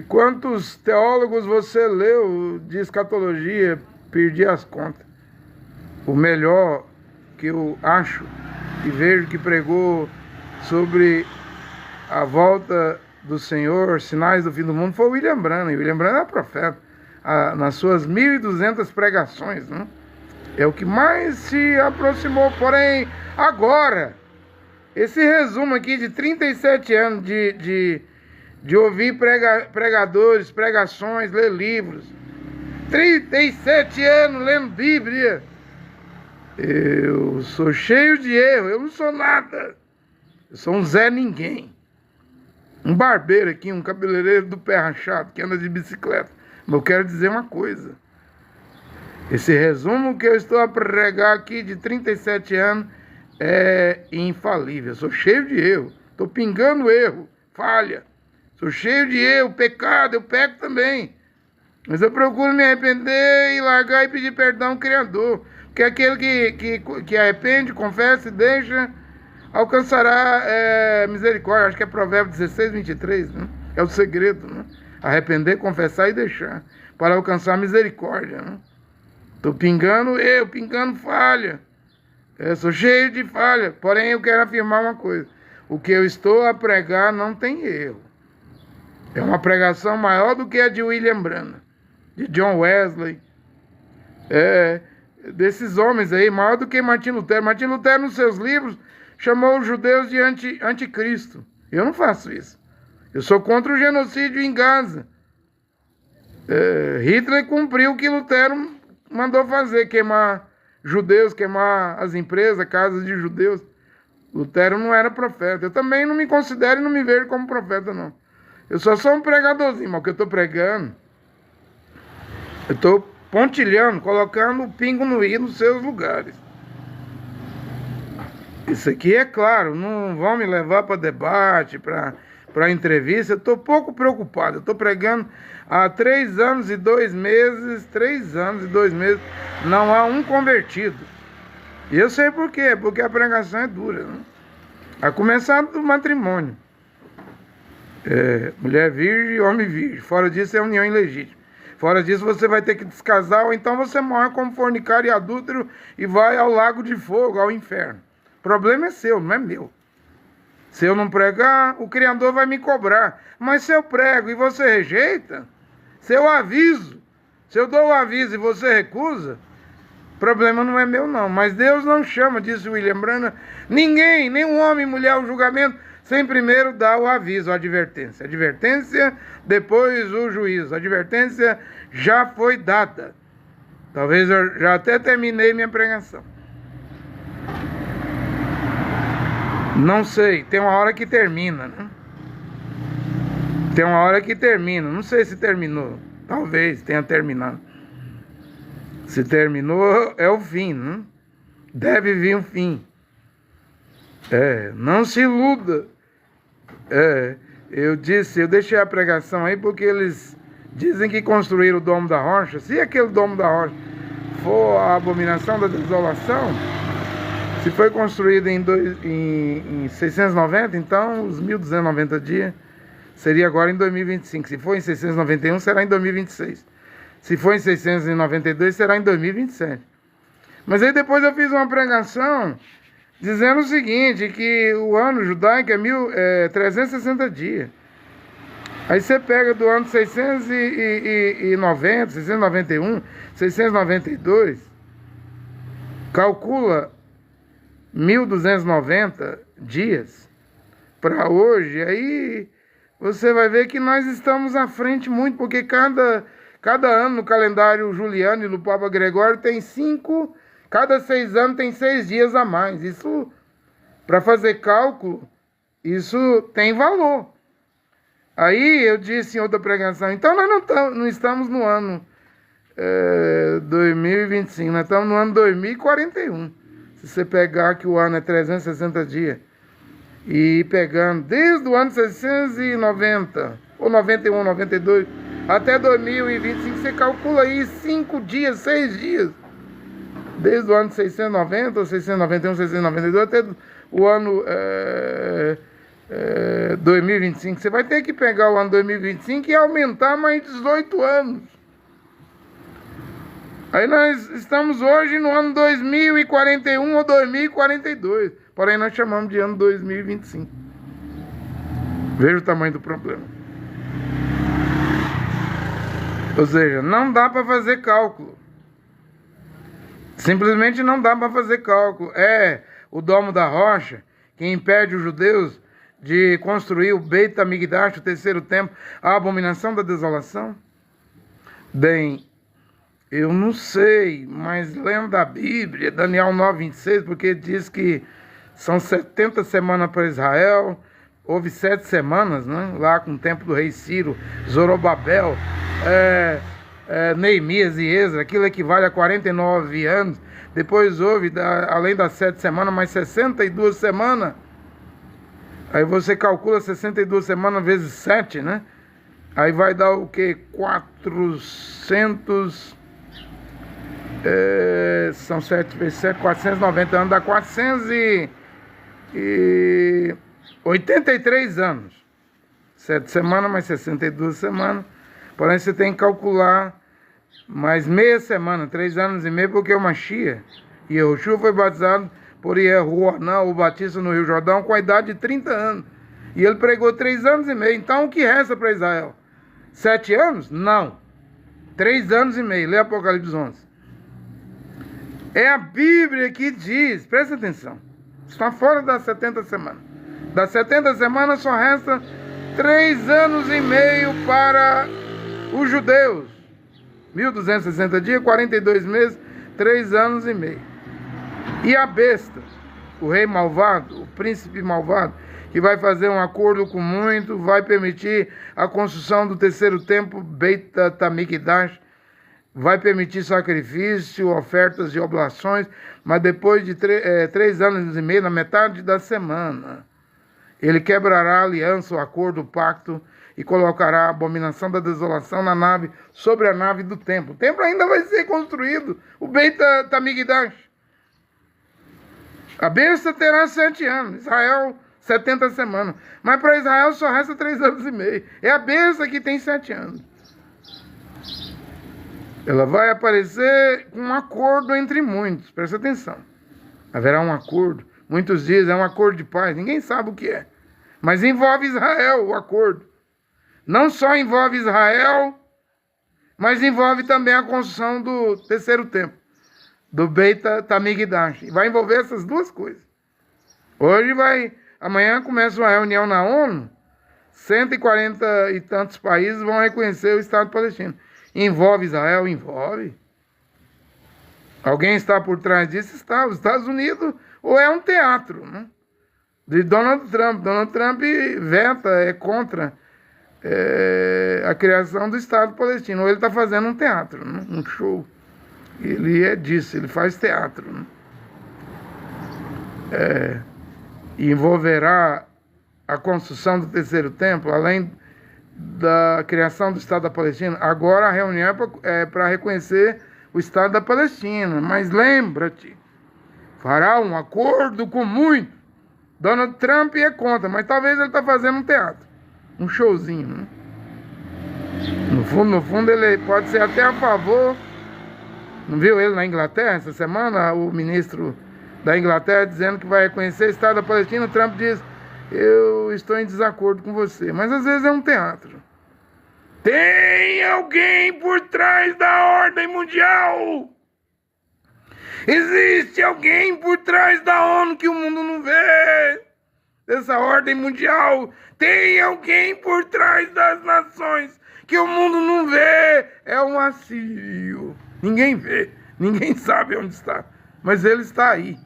Quantos teólogos você leu de escatologia? Perdi as contas. O melhor que eu acho e vejo que pregou sobre a volta do Senhor, sinais do fim do mundo, foi o William Branham. William Branham é profeta. Nas suas 1.200 pregações, né? É o que mais se aproximou. Porém, agora, esse resumo aqui de 37 anos de ouvir pregadores, pregações, ler livros, 37 anos lendo Bíblia, eu sou cheio de erro, eu não sou nada, eu sou um Zé Ninguém, um barbeiro aqui, um cabeleireiro do pé rachado, que anda de bicicleta. Mas eu quero dizer uma coisa, esse resumo que eu estou a pregar aqui de 37 anos é infalível. Eu sou cheio de erro, estou pingando erro, falha, sou cheio de erro, pecado, eu peco também, mas eu procuro me arrepender e largar e pedir perdão ao Criador, porque aquele que arrepende, confessa e deixa, alcançará misericórdia. Acho que é Provérbios 16, 23, né? É o segredo, né? Arrepender, confessar e deixar, para alcançar misericórdia, né? Estou pingando erro, pingando falha. Sou cheio de falha, porém eu quero afirmar uma coisa. O que eu estou a pregar não tem erro. É uma pregação maior do que a de William Branham, de John Wesley, desses homens aí, maior do que Martim Lutero. Martim Lutero, nos seus livros, chamou os judeus de anticristo. Eu não faço isso. Eu sou contra o genocídio em Gaza. Hitler cumpriu o que Lutero mandou fazer, queimar judeus, queimar as empresas, casas de judeus. Lutero não era profeta. Eu também não me considero e não me vejo como profeta, não. Eu só sou um pregadorzinho, mas o que eu estou pregando, eu estou pontilhando, colocando o pingo no i nos seus lugares. Isso aqui é claro, não vão me levar para debate, para entrevista. Eu estou pouco preocupado. Eu estou pregando há 3 anos e 2 meses, 3 anos e 2 meses, não há um convertido. E eu sei por quê, porque a pregação é dura, né? A começar do matrimônio. Mulher virgem e homem virgem. Fora disso é união ilegítima. Fora disso você vai ter que descasar, ou então você morre como fornicário e adúltero e vai ao lago de fogo, ao inferno. O problema é seu, não é meu. Se eu não pregar, o Criador vai me cobrar. Mas se eu prego e você rejeita, se eu aviso, se eu dou o aviso e você recusa, o problema não é meu não. Mas Deus não chama, disse William Branham, ninguém, nenhum homem, mulher, ao julgamento, sem primeiro dar o aviso, a advertência. Advertência, depois o juízo. A advertência já foi dada. Talvez eu já até terminei minha pregação. Não sei, tem uma hora que termina, né? Tem uma hora que termina, não sei se terminou. Talvez tenha terminado. Se terminou, é o fim, né? Deve vir um fim. Não se iluda. Eu deixei a pregação aí porque eles dizem que construíram o Domo da Rocha. Se aquele Domo da Rocha for a abominação da desolação, se foi construído em 690, então os 1290 dias seria agora em 2025. Se for em 691, será em 2026. Se for em 692, será em 2027. Mas aí depois eu fiz uma pregação dizendo o seguinte, que o ano judaico é 360 dias. Aí você pega do ano 690, 691, 692, calcula 1290 dias para hoje, aí você vai ver que nós estamos à frente muito, porque cada ano no calendário juliano e no Papa Gregório tem 5, cada 6 anos tem 6 dias a mais. Isso, para fazer cálculo, isso tem valor. Aí eu disse em outra pregação, então nós não estamos no ano 2025, nós estamos no ano 2041. Se você pegar que o ano é 360 dias, e pegando desde o ano 690, ou 91, 92, até 2025, você calcula aí 5 dias, 6 dias. Desde o ano 690, ou 691, 692, até o ano 2025. Você vai ter que pegar o ano 2025 e aumentar mais 18 anos. Aí nós estamos hoje no ano 2041 ou 2042. Porém, nós chamamos de ano 2025. Veja o tamanho do problema. Ou seja, não dá para fazer cálculo. Simplesmente não dá para fazer cálculo. O Domo da Rocha que impede os judeus de construir o Beit HaMikdash, o terceiro templo, a abominação da desolação? Bem, eu não sei, mas lendo da Bíblia, Daniel 9:26, porque diz que são 70 semanas para Israel, houve 7 semanas, né? Lá com o tempo do rei Ciro, Zorobabel, Neemias e Esdras, aquilo equivale a 49 anos. Depois houve, além das 7 semanas, mais 62 semanas. Aí você calcula 62 semanas vezes 7, né? Aí vai dar o quê? 400... são 7 vezes 7, 490 anos, dá 483 anos. 7 semanas mais 62 semanas. Porém, você tem que calcular mais meia semana, 3 anos e meio, porque o Mashiach, Yehoshua, foi batizado por Yehoanã, o Batista, no Rio Jordão, com a idade de 30 anos. E ele pregou 3 anos e meio. Então, o que resta para Israel? 7 anos? Não. 3 anos e meio. Lê Apocalipse 11. É a Bíblia que diz, presta atenção, está fora das 70 semanas. Das 70 semanas só resta 3 anos e meio para os judeus. 1260 dias, 42 meses, 3 anos e meio. E a besta, o rei malvado, o príncipe malvado, que vai fazer um acordo com muito, vai permitir a construção do terceiro templo, Beit HaMikdash, vai permitir sacrifício, ofertas de oblações, mas depois de 3 anos e meio, na metade da semana, ele quebrará a aliança, o acordo, o pacto, e colocará a abominação da desolação na nave, sobre a nave do templo. O templo ainda vai ser construído, o Beit HaMikdash. A besta terá 7 anos, Israel 70 semanas, mas para Israel só resta 3 anos e meio. É a besta que tem 7 anos. Ela vai aparecer com um acordo entre muitos, presta atenção. Haverá um acordo, muitos dizem é um acordo de paz, ninguém sabe o que é. Mas envolve Israel, o acordo. Não só envolve Israel, mas envolve também a construção do terceiro templo, do Beit HaMikdash. Vai envolver essas duas coisas. Amanhã começa uma reunião na ONU, 140 e tantos países vão reconhecer o Estado palestino. Envolve Israel? Envolve. Alguém está por trás disso? Está. Os Estados Unidos, ou é um teatro, né? De Donald Trump. Donald Trump veta, é contra a criação do Estado palestino. Ou ele está fazendo um teatro, né? Um show. Ele é disso, ele faz teatro, né? e envolverá a construção do terceiro templo, além da criação do Estado da Palestina. Agora a reunião é para reconhecer o Estado da Palestina. Mas lembra-te, fará um acordo com muitos. Donald Trump é contra, mas talvez ele está fazendo um teatro, um showzinho, né? No fundo ele pode ser até a favor. Não viu ele na Inglaterra essa semana? O ministro da Inglaterra dizendo que vai reconhecer o Estado da Palestina. O Trump diz: eu estou em desacordo com você. Mas às vezes é um teatro. Tem alguém por trás da ordem mundial. Existe alguém por trás da ONU que o mundo não vê. Dessa ordem mundial. Tem alguém por trás das nações que o mundo não vê. É um assírio. Ninguém vê. Ninguém sabe onde está. Mas ele está aí.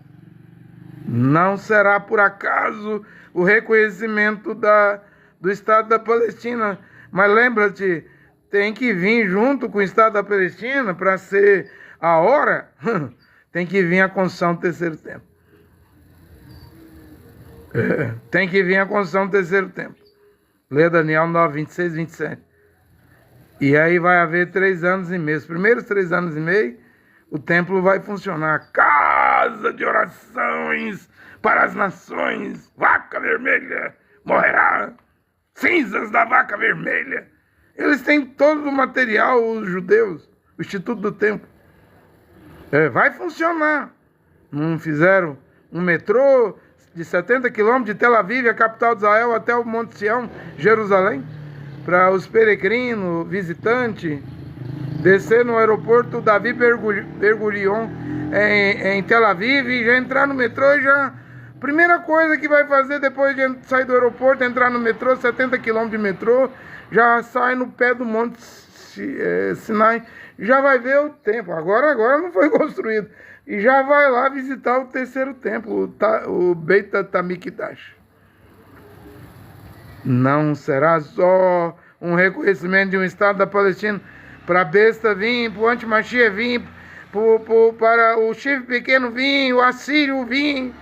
Não será por acaso o reconhecimento do Estado da Palestina. Mas lembra-te, tem que vir junto com o Estado da Palestina para ser a hora. Tem que vir a construção do terceiro templo. Tem que vir a construção do terceiro templo. Lê Daniel 9, 26, 27. E aí vai haver 3 anos e meio. Os primeiros 3 anos e meio, o templo vai funcionar. Casa de orações para as nações. Vaca vermelha morrerá. Cinzas da vaca vermelha. Eles têm todo o material, os judeus. O Instituto do Templo. Vai funcionar. Não fizeram um metrô de 70 quilômetros de Tel Aviv, a capital de Israel, até o Monte Sião, Jerusalém, para os peregrinos, visitantes, descer no aeroporto Davi Ben-Gurion em Tel Aviv e já entrar no metrô e já... Primeira coisa que vai fazer depois de sair do aeroporto, entrar no metrô, 70 quilômetros de metrô, já sai no pé do Monte Sinai, já vai ver o templo. Agora não foi construído. E já vai lá visitar o terceiro templo, o Beit HaMikdash. Não será só um reconhecimento de um Estado da Palestina para a besta vir, para o antimachia vir, para o chifre pequeno vir, o assírio vir.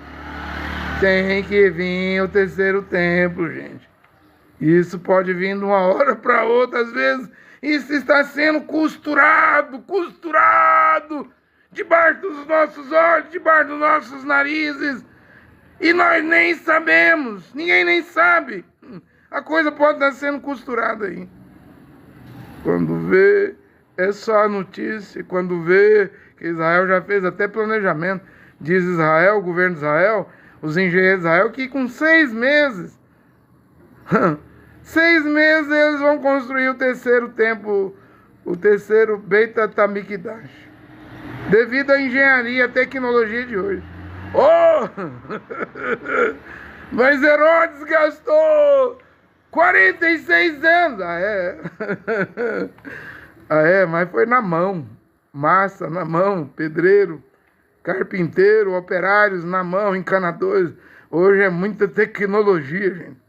Tem que vir o terceiro templo, gente. Isso pode vir de uma hora para outra, às vezes. Isso está sendo costurado, debaixo dos nossos olhos, debaixo dos nossos narizes. E nós nem sabemos, ninguém nem sabe. A coisa pode estar sendo costurada aí. Quando vê, é só a notícia. Quando vê que Israel já fez até planejamento. Diz Israel, o governo de Israel, os engenheiros de Israel, que com 6 meses, 6 meses eles vão construir o terceiro templo, o terceiro Beit HaMikdash. Devido à engenharia, à tecnologia de hoje. Oh! Mas Herodes gastou 46 anos. Mas foi na mão. Massa na mão, pedreiro, carpinteiro, operários na mão, encanadores. Hoje é muita tecnologia, gente.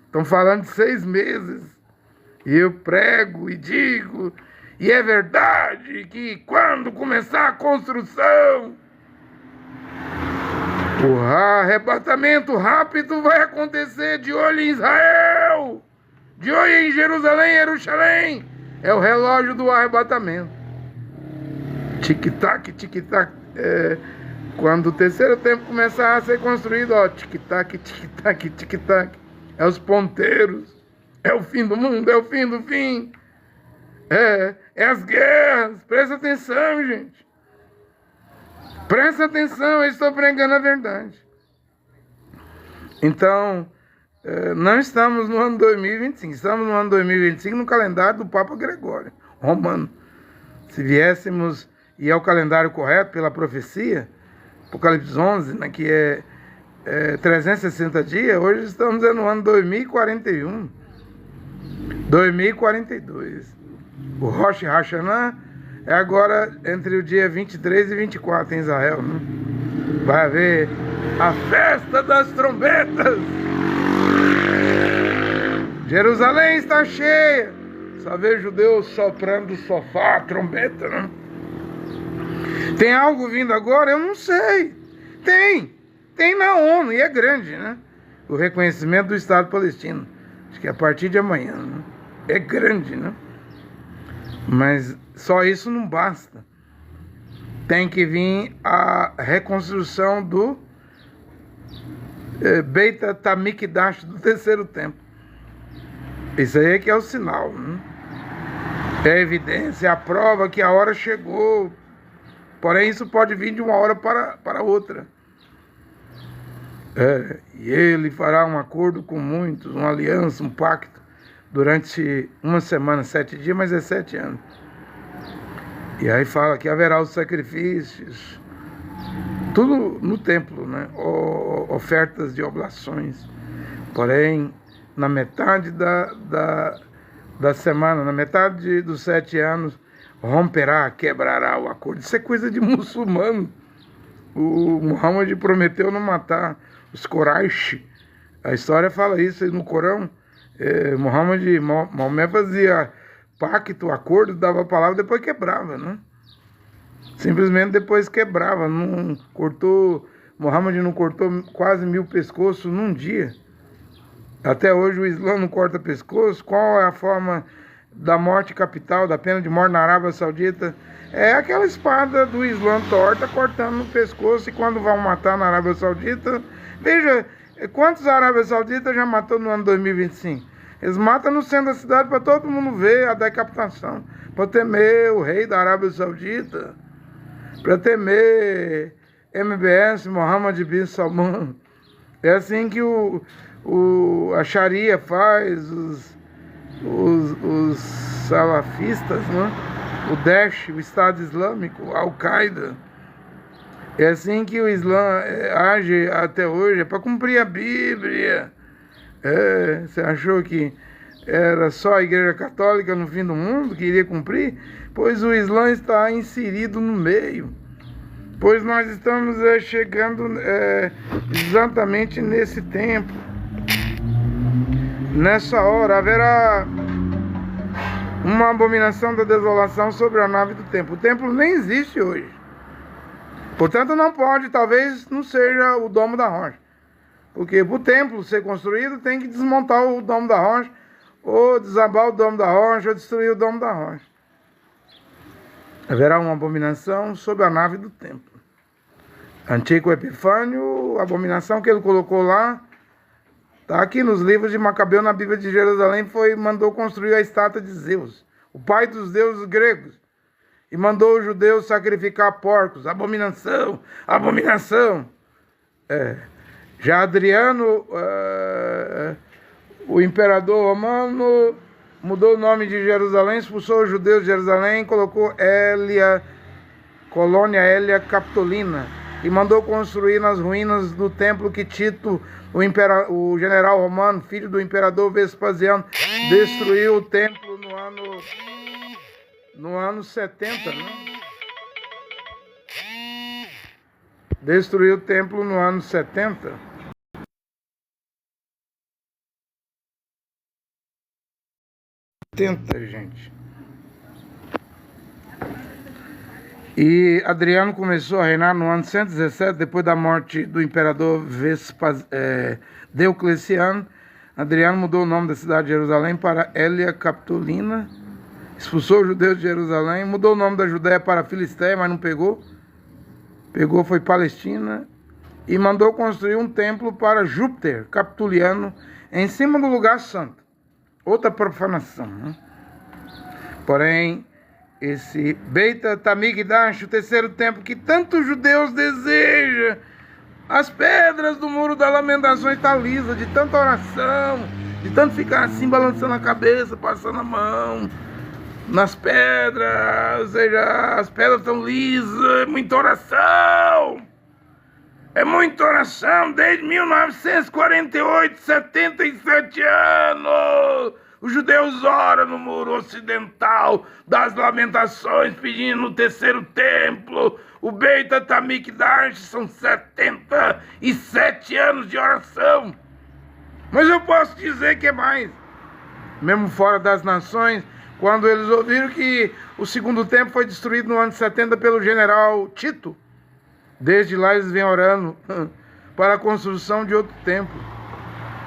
Estão falando de 6 meses. E eu prego e digo, e é verdade que quando começar a construção, o arrebatamento rápido vai acontecer. De olho em Israel, de olho em Jerusalém, Jerusalém. É o relógio do arrebatamento. Tic-tac, tic-tac. Quando o terceiro tempo começar a ser construído, ó, tic-tac, tic-tac, tic-tac. É os ponteiros. É o fim do mundo, é o fim do fim. É as guerras. Presta atenção, gente. Presta atenção, eu estou pregando a verdade. Então, não estamos no ano 2025, estamos no ano 2025 no calendário do Papa Gregório Romano. Se viéssemos ir ao calendário correto pela profecia, Apocalipse 11, né, que é 360 dias, hoje estamos no ano 2041, 2042. O Rosh Hashanah é agora entre o dia 23 e 24 em Israel, né? Vai haver a festa das trombetas. Jerusalém está cheia. Só vê judeus soprando do sofá a trombeta, né? Tem algo vindo agora? Eu não sei. Tem tem na ONU, e é grande, né? O reconhecimento do Estado palestino. Acho que é a partir de amanhã, né? É grande, né? Mas só isso não basta. Tem que vir a reconstrução do Beit HaMikdash do terceiro templo. Isso aí é que é o sinal, né? É a evidência, é a prova que a hora chegou. Porém, isso pode vir de uma hora para outra. E ele fará um acordo com muitos, uma aliança, um pacto, durante uma semana, 7 dias, mas é 7 anos. E aí fala que haverá os sacrifícios, tudo no templo, né? Ofertas de oblações. Porém, na metade da semana, na metade dos 7 anos, romperá, quebrará o acordo. Isso é coisa de muçulmano. O Muhammad prometeu não matar os Quraysh. A história fala isso aí no Corão. Maomé fazia pacto, acordo, dava a palavra, depois quebrava, né? Simplesmente depois quebrava. Muhammad não cortou quase 1000 pescoços num dia. Até hoje o Islã não corta pescoço. Qual é a forma da morte capital, da pena de morte na Arábia Saudita? É aquela espada do Islã torta cortando no pescoço. E quando vão matar na Arábia Saudita, veja quantos Arábia Saudita já matou no ano 2025. Eles matam no centro da cidade para todo mundo ver a decapitação, para temer o rei da Arábia Saudita, para temer MBS, Mohammed bin Salman. É assim que a Sharia faz, os salafistas, né? O Daesh, o Estado Islâmico, a Al-Qaeda. É assim que o Islã age até hoje, é para cumprir a Bíblia. Você achou que era só a Igreja Católica no fim do mundo que iria cumprir? Pois o Islã está inserido no meio. Pois nós estamos chegando exatamente nesse tempo. Nessa hora haverá uma abominação da desolação sobre a nave do templo. O templo nem existe hoje. Portanto, não pode, talvez não seja o Domo da Rocha. Porque para o templo ser construído, tem que desmontar o Domo da Rocha, ou desabar o Domo da Rocha, ou destruir o Domo da Rocha. Haverá uma abominação sobre a nave do templo. Antíoco Epifânio, a abominação que ele colocou lá, está aqui nos livros de Macabeu, na Bíblia de Jerusalém, mandou construir a estátua de Zeus, o pai dos deuses gregos, e mandou os judeus sacrificar porcos. Abominação, abominação. Já Adriano, o imperador romano, mudou o nome de Jerusalém, expulsou os judeus de Jerusalém, colocou Colônia Hélia Capitolina, e mandou construir nas ruínas do templo que Tito, o general romano, filho do imperador Vespasiano, destruiu o templo no ano 70, né? Destruiu o templo no ano 70. Gente. E Adriano começou a reinar no ano 117, depois da morte do imperador Diocleciano. Adriano mudou o nome da cidade de Jerusalém para Hélia Capitolina, expulsou os judeus de Jerusalém, mudou o nome da Judéia para Filistéia, mas não pegou. Pegou, foi Palestina, e mandou construir um templo para Júpiter Capitoliano em cima do lugar santo. Outra profanação, né? Porém, esse Beit HaMikdash, o terceiro templo que tantos judeus desejam, as pedras do Muro das Lamentações estão lisas, de tanta oração, de tanto ficar assim balançando a cabeça, passando a mão nas pedras, ou seja, as pedras estão lisas, é muita oração. É muita oração desde 1948, 77 anos. Os judeus oram no muro ocidental das Lamentações, pedindo no terceiro templo, o Beit HaMikdash. São 77 anos de oração. Mas eu posso dizer que é mais. Mesmo fora das nações, quando eles ouviram que o segundo templo foi destruído no ano 70 pelo general Tito, desde lá eles vêm orando para a construção de outro templo.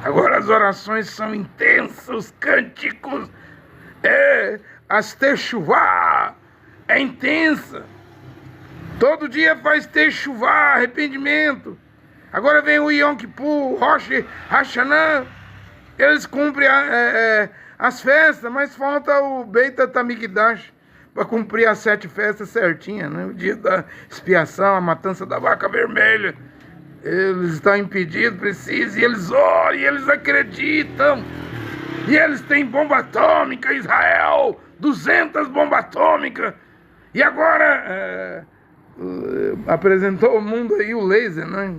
Agora as orações são intensas, os cânticos, as techuvá é intensa. Todo dia faz techuvá, arrependimento. Agora vem o Yom Kippur, Rosh Hashanah, eles cumprem as festas, mas falta o Beit HaMikdash para cumprir as 7 festas certinhas, né? O dia da expiação, a matança da vaca vermelha. Eles estão impedidos, precisam, e eles oram, e eles acreditam. E eles têm bomba atômica, Israel, 200 bombas atômicas. E agora apresentou ao mundo aí o laser, né?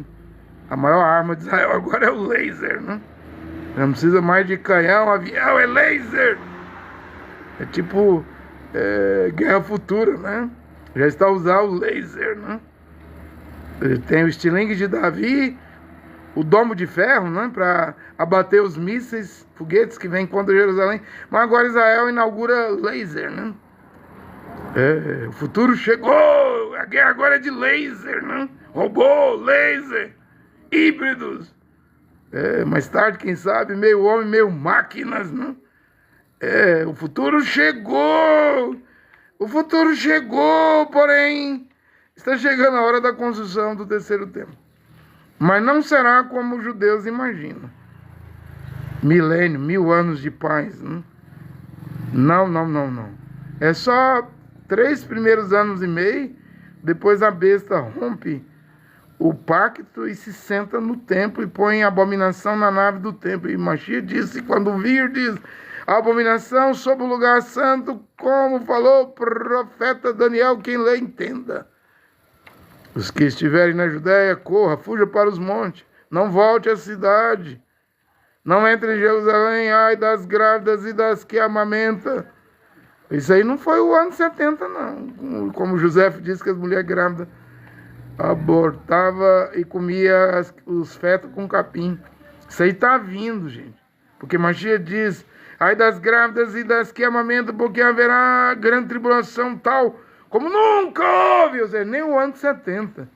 A maior arma de Israel agora é o laser, né? Não precisa mais de canhão, avião, é laser. É tipo guerra futura, né? Já está a usar o laser, né? Tem o estilingue de Davi, o domo de ferro, né? Para abater os mísseis, foguetes que vêm contra Jerusalém. Mas agora Israel inaugura laser, né? O futuro chegou, a guerra agora é de laser, né? Robô, laser, híbridos. Mais tarde, quem sabe, meio homem, meio máquinas, né? O futuro chegou. O futuro chegou, porém, está chegando a hora da construção do terceiro templo. Mas não será como os judeus imaginam. Milênio, 1000 anos de paz, né? Não. É só 3 primeiros anos e meio, depois a besta rompe o pacto e se senta no templo e põe a abominação na nave do templo. E Mashiach disse, quando vir, diz, a abominação sobre o lugar santo, como falou o profeta Daniel, quem lê entenda. Os que estiverem na Judéia, corra, fuja para os montes, não volte à cidade, não entre em Jerusalém, ai das grávidas e das que amamentam. Isso aí não foi o ano 70, não. Como José disse que as mulheres grávidas abortava e comia os fetos com capim. Isso aí está vindo, gente. Porque Mashiach diz, ai das grávidas e das que amamentam, porque haverá grande tribulação tal, como nunca houve, ou seja, nem o ano 70.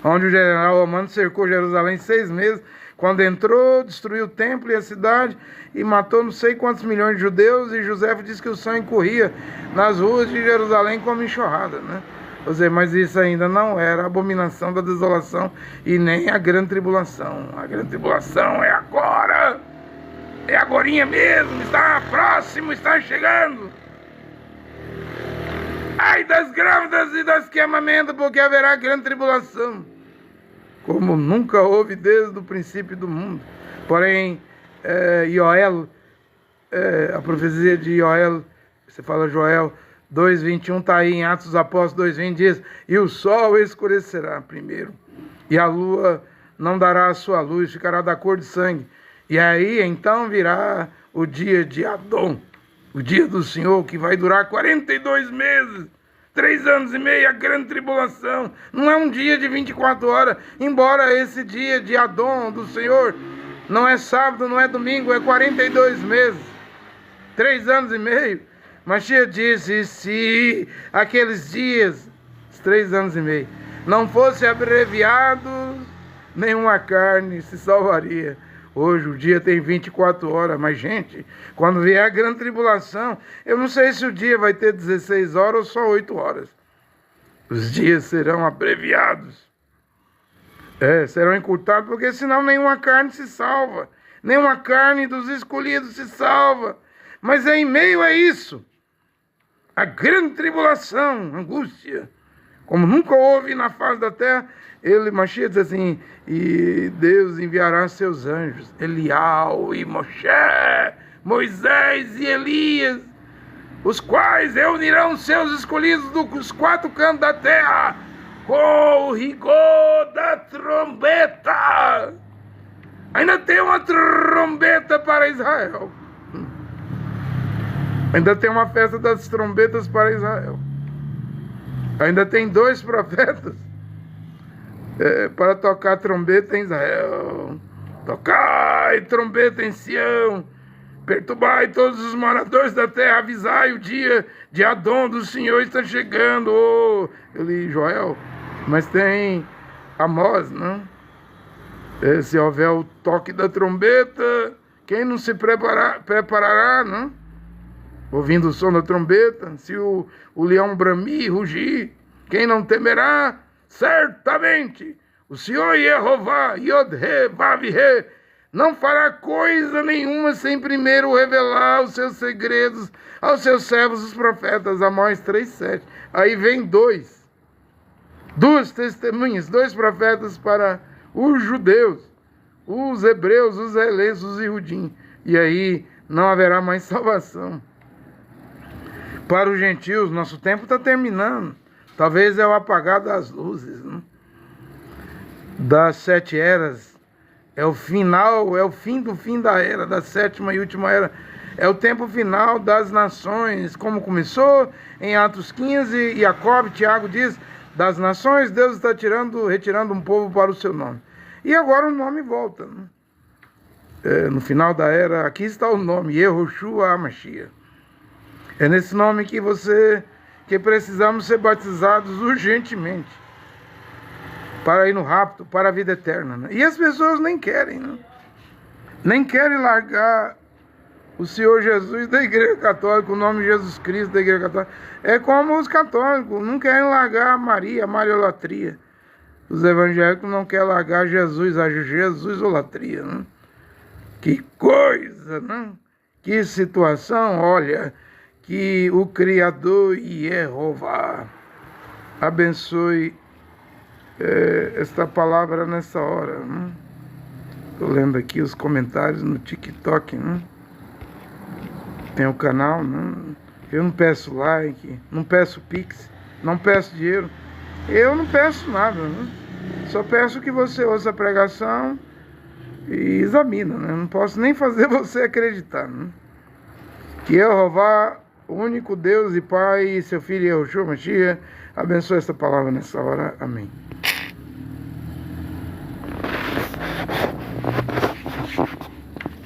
Onde o general romano cercou Jerusalém 6 meses, quando entrou, destruiu o templo e a cidade e matou não sei quantos milhões de judeus, e José disse que o sangue corria nas ruas de Jerusalém como enxurrada, né? Ou seja, mas isso ainda não era a abominação da desolação e nem a grande tribulação. A grande tribulação é agora, é agorinha mesmo, está próximo, está chegando. Ai das grávidas e das que amamentam, porque haverá grande tribulação, como nunca houve desde o princípio do mundo. Porém, Joel, a profecia de Joel, você fala Joel 2:21, está aí em Atos dos Apóstolos 2:20, diz, e o sol escurecerá primeiro, e a lua não dará a sua luz, ficará da cor de sangue. E aí, então, virá o dia de Adão, o dia do Senhor, que vai durar 42 meses, 3 anos e meio, a grande tribulação. Não é um dia de 24 horas, embora esse dia de Adão, do Senhor, não é sábado, não é domingo, é 42 meses, 3 anos e meio. Mashiach disse, se aqueles dias, 3 anos e meio, não fossem abreviados, nenhuma carne se salvaria. Hoje o dia tem 24 horas, mas gente, quando vier a grande tribulação, eu não sei se o dia vai ter 16 horas ou só 8 horas. Os dias serão abreviados. Serão encurtados, porque senão nenhuma carne se salva. Nenhuma carne dos escolhidos se salva. Mas em meio a isso, a grande tribulação, angústia, como nunca houve na face da terra, Mashiach diz assim, e Deus enviará seus anjos, Elial e Moshe, Moisés e Elias, os quais reunirão seus escolhidos dos 4 cantos da terra, com o rigor da trombeta. Ainda tem uma trombeta para Israel. Ainda tem uma festa das trombetas para Israel. Ainda tem 2 profetas para tocar trombeta em Israel. Tocai trombeta em Sião, perturbai todos os moradores da terra, avisai o dia de Adão do Senhor está chegando. Eu li Joel, mas tem Amós, não? Se houver o toque da trombeta, quem não se preparará, não? Ouvindo o som da trombeta, se o leão bramir, rugir, quem não temerá? Certamente, o Senhor Jeová, Yod-He, Vav-He, não fará coisa nenhuma sem primeiro revelar os seus segredos aos seus servos, os profetas. Amós 3:7. Aí vem duas testemunhas, 2 profetas para os judeus, os hebreus, os israelenses, os iudim. E aí não haverá mais salvação. Para os gentios, nosso tempo está terminando. Talvez é o apagar das luzes, né? Das 7 eras. É o final, é o fim do fim da era, da 7ª e última era. É o tempo final das nações, como começou em Atos 15, e Jacob, Tiago diz, das nações Deus está retirando um povo para o seu nome. E agora o nome volta, né? No final da era, aqui está o nome, Yehoshua HaMashiach. É nesse nome que precisamos ser batizados urgentemente para ir no rapto, para a vida eterna, né? E as pessoas nem querem, né? Nem querem largar o Senhor Jesus da Igreja Católica, o nome de Jesus Cristo da Igreja Católica. É como os católicos, não querem largar a Maria, a mariolatria. Os evangélicos não querem largar Jesus, a Jesusolatria, né? Que coisa, né? Que situação, olha, que o Criador Jeová abençoe esta palavra nessa hora, né? Estou lendo aqui os comentários no TikTok, né? Tem o canal, né? Eu não peço like, não peço pix, não peço dinheiro, eu não peço nada, né? Só peço que você ouça a pregação e examina, né? Não posso nem fazer você acreditar, né? Que Jeová, o único Deus e Pai, e seu Filho Yehoshua HaMashiach, abençoe esta palavra nessa hora. Amém.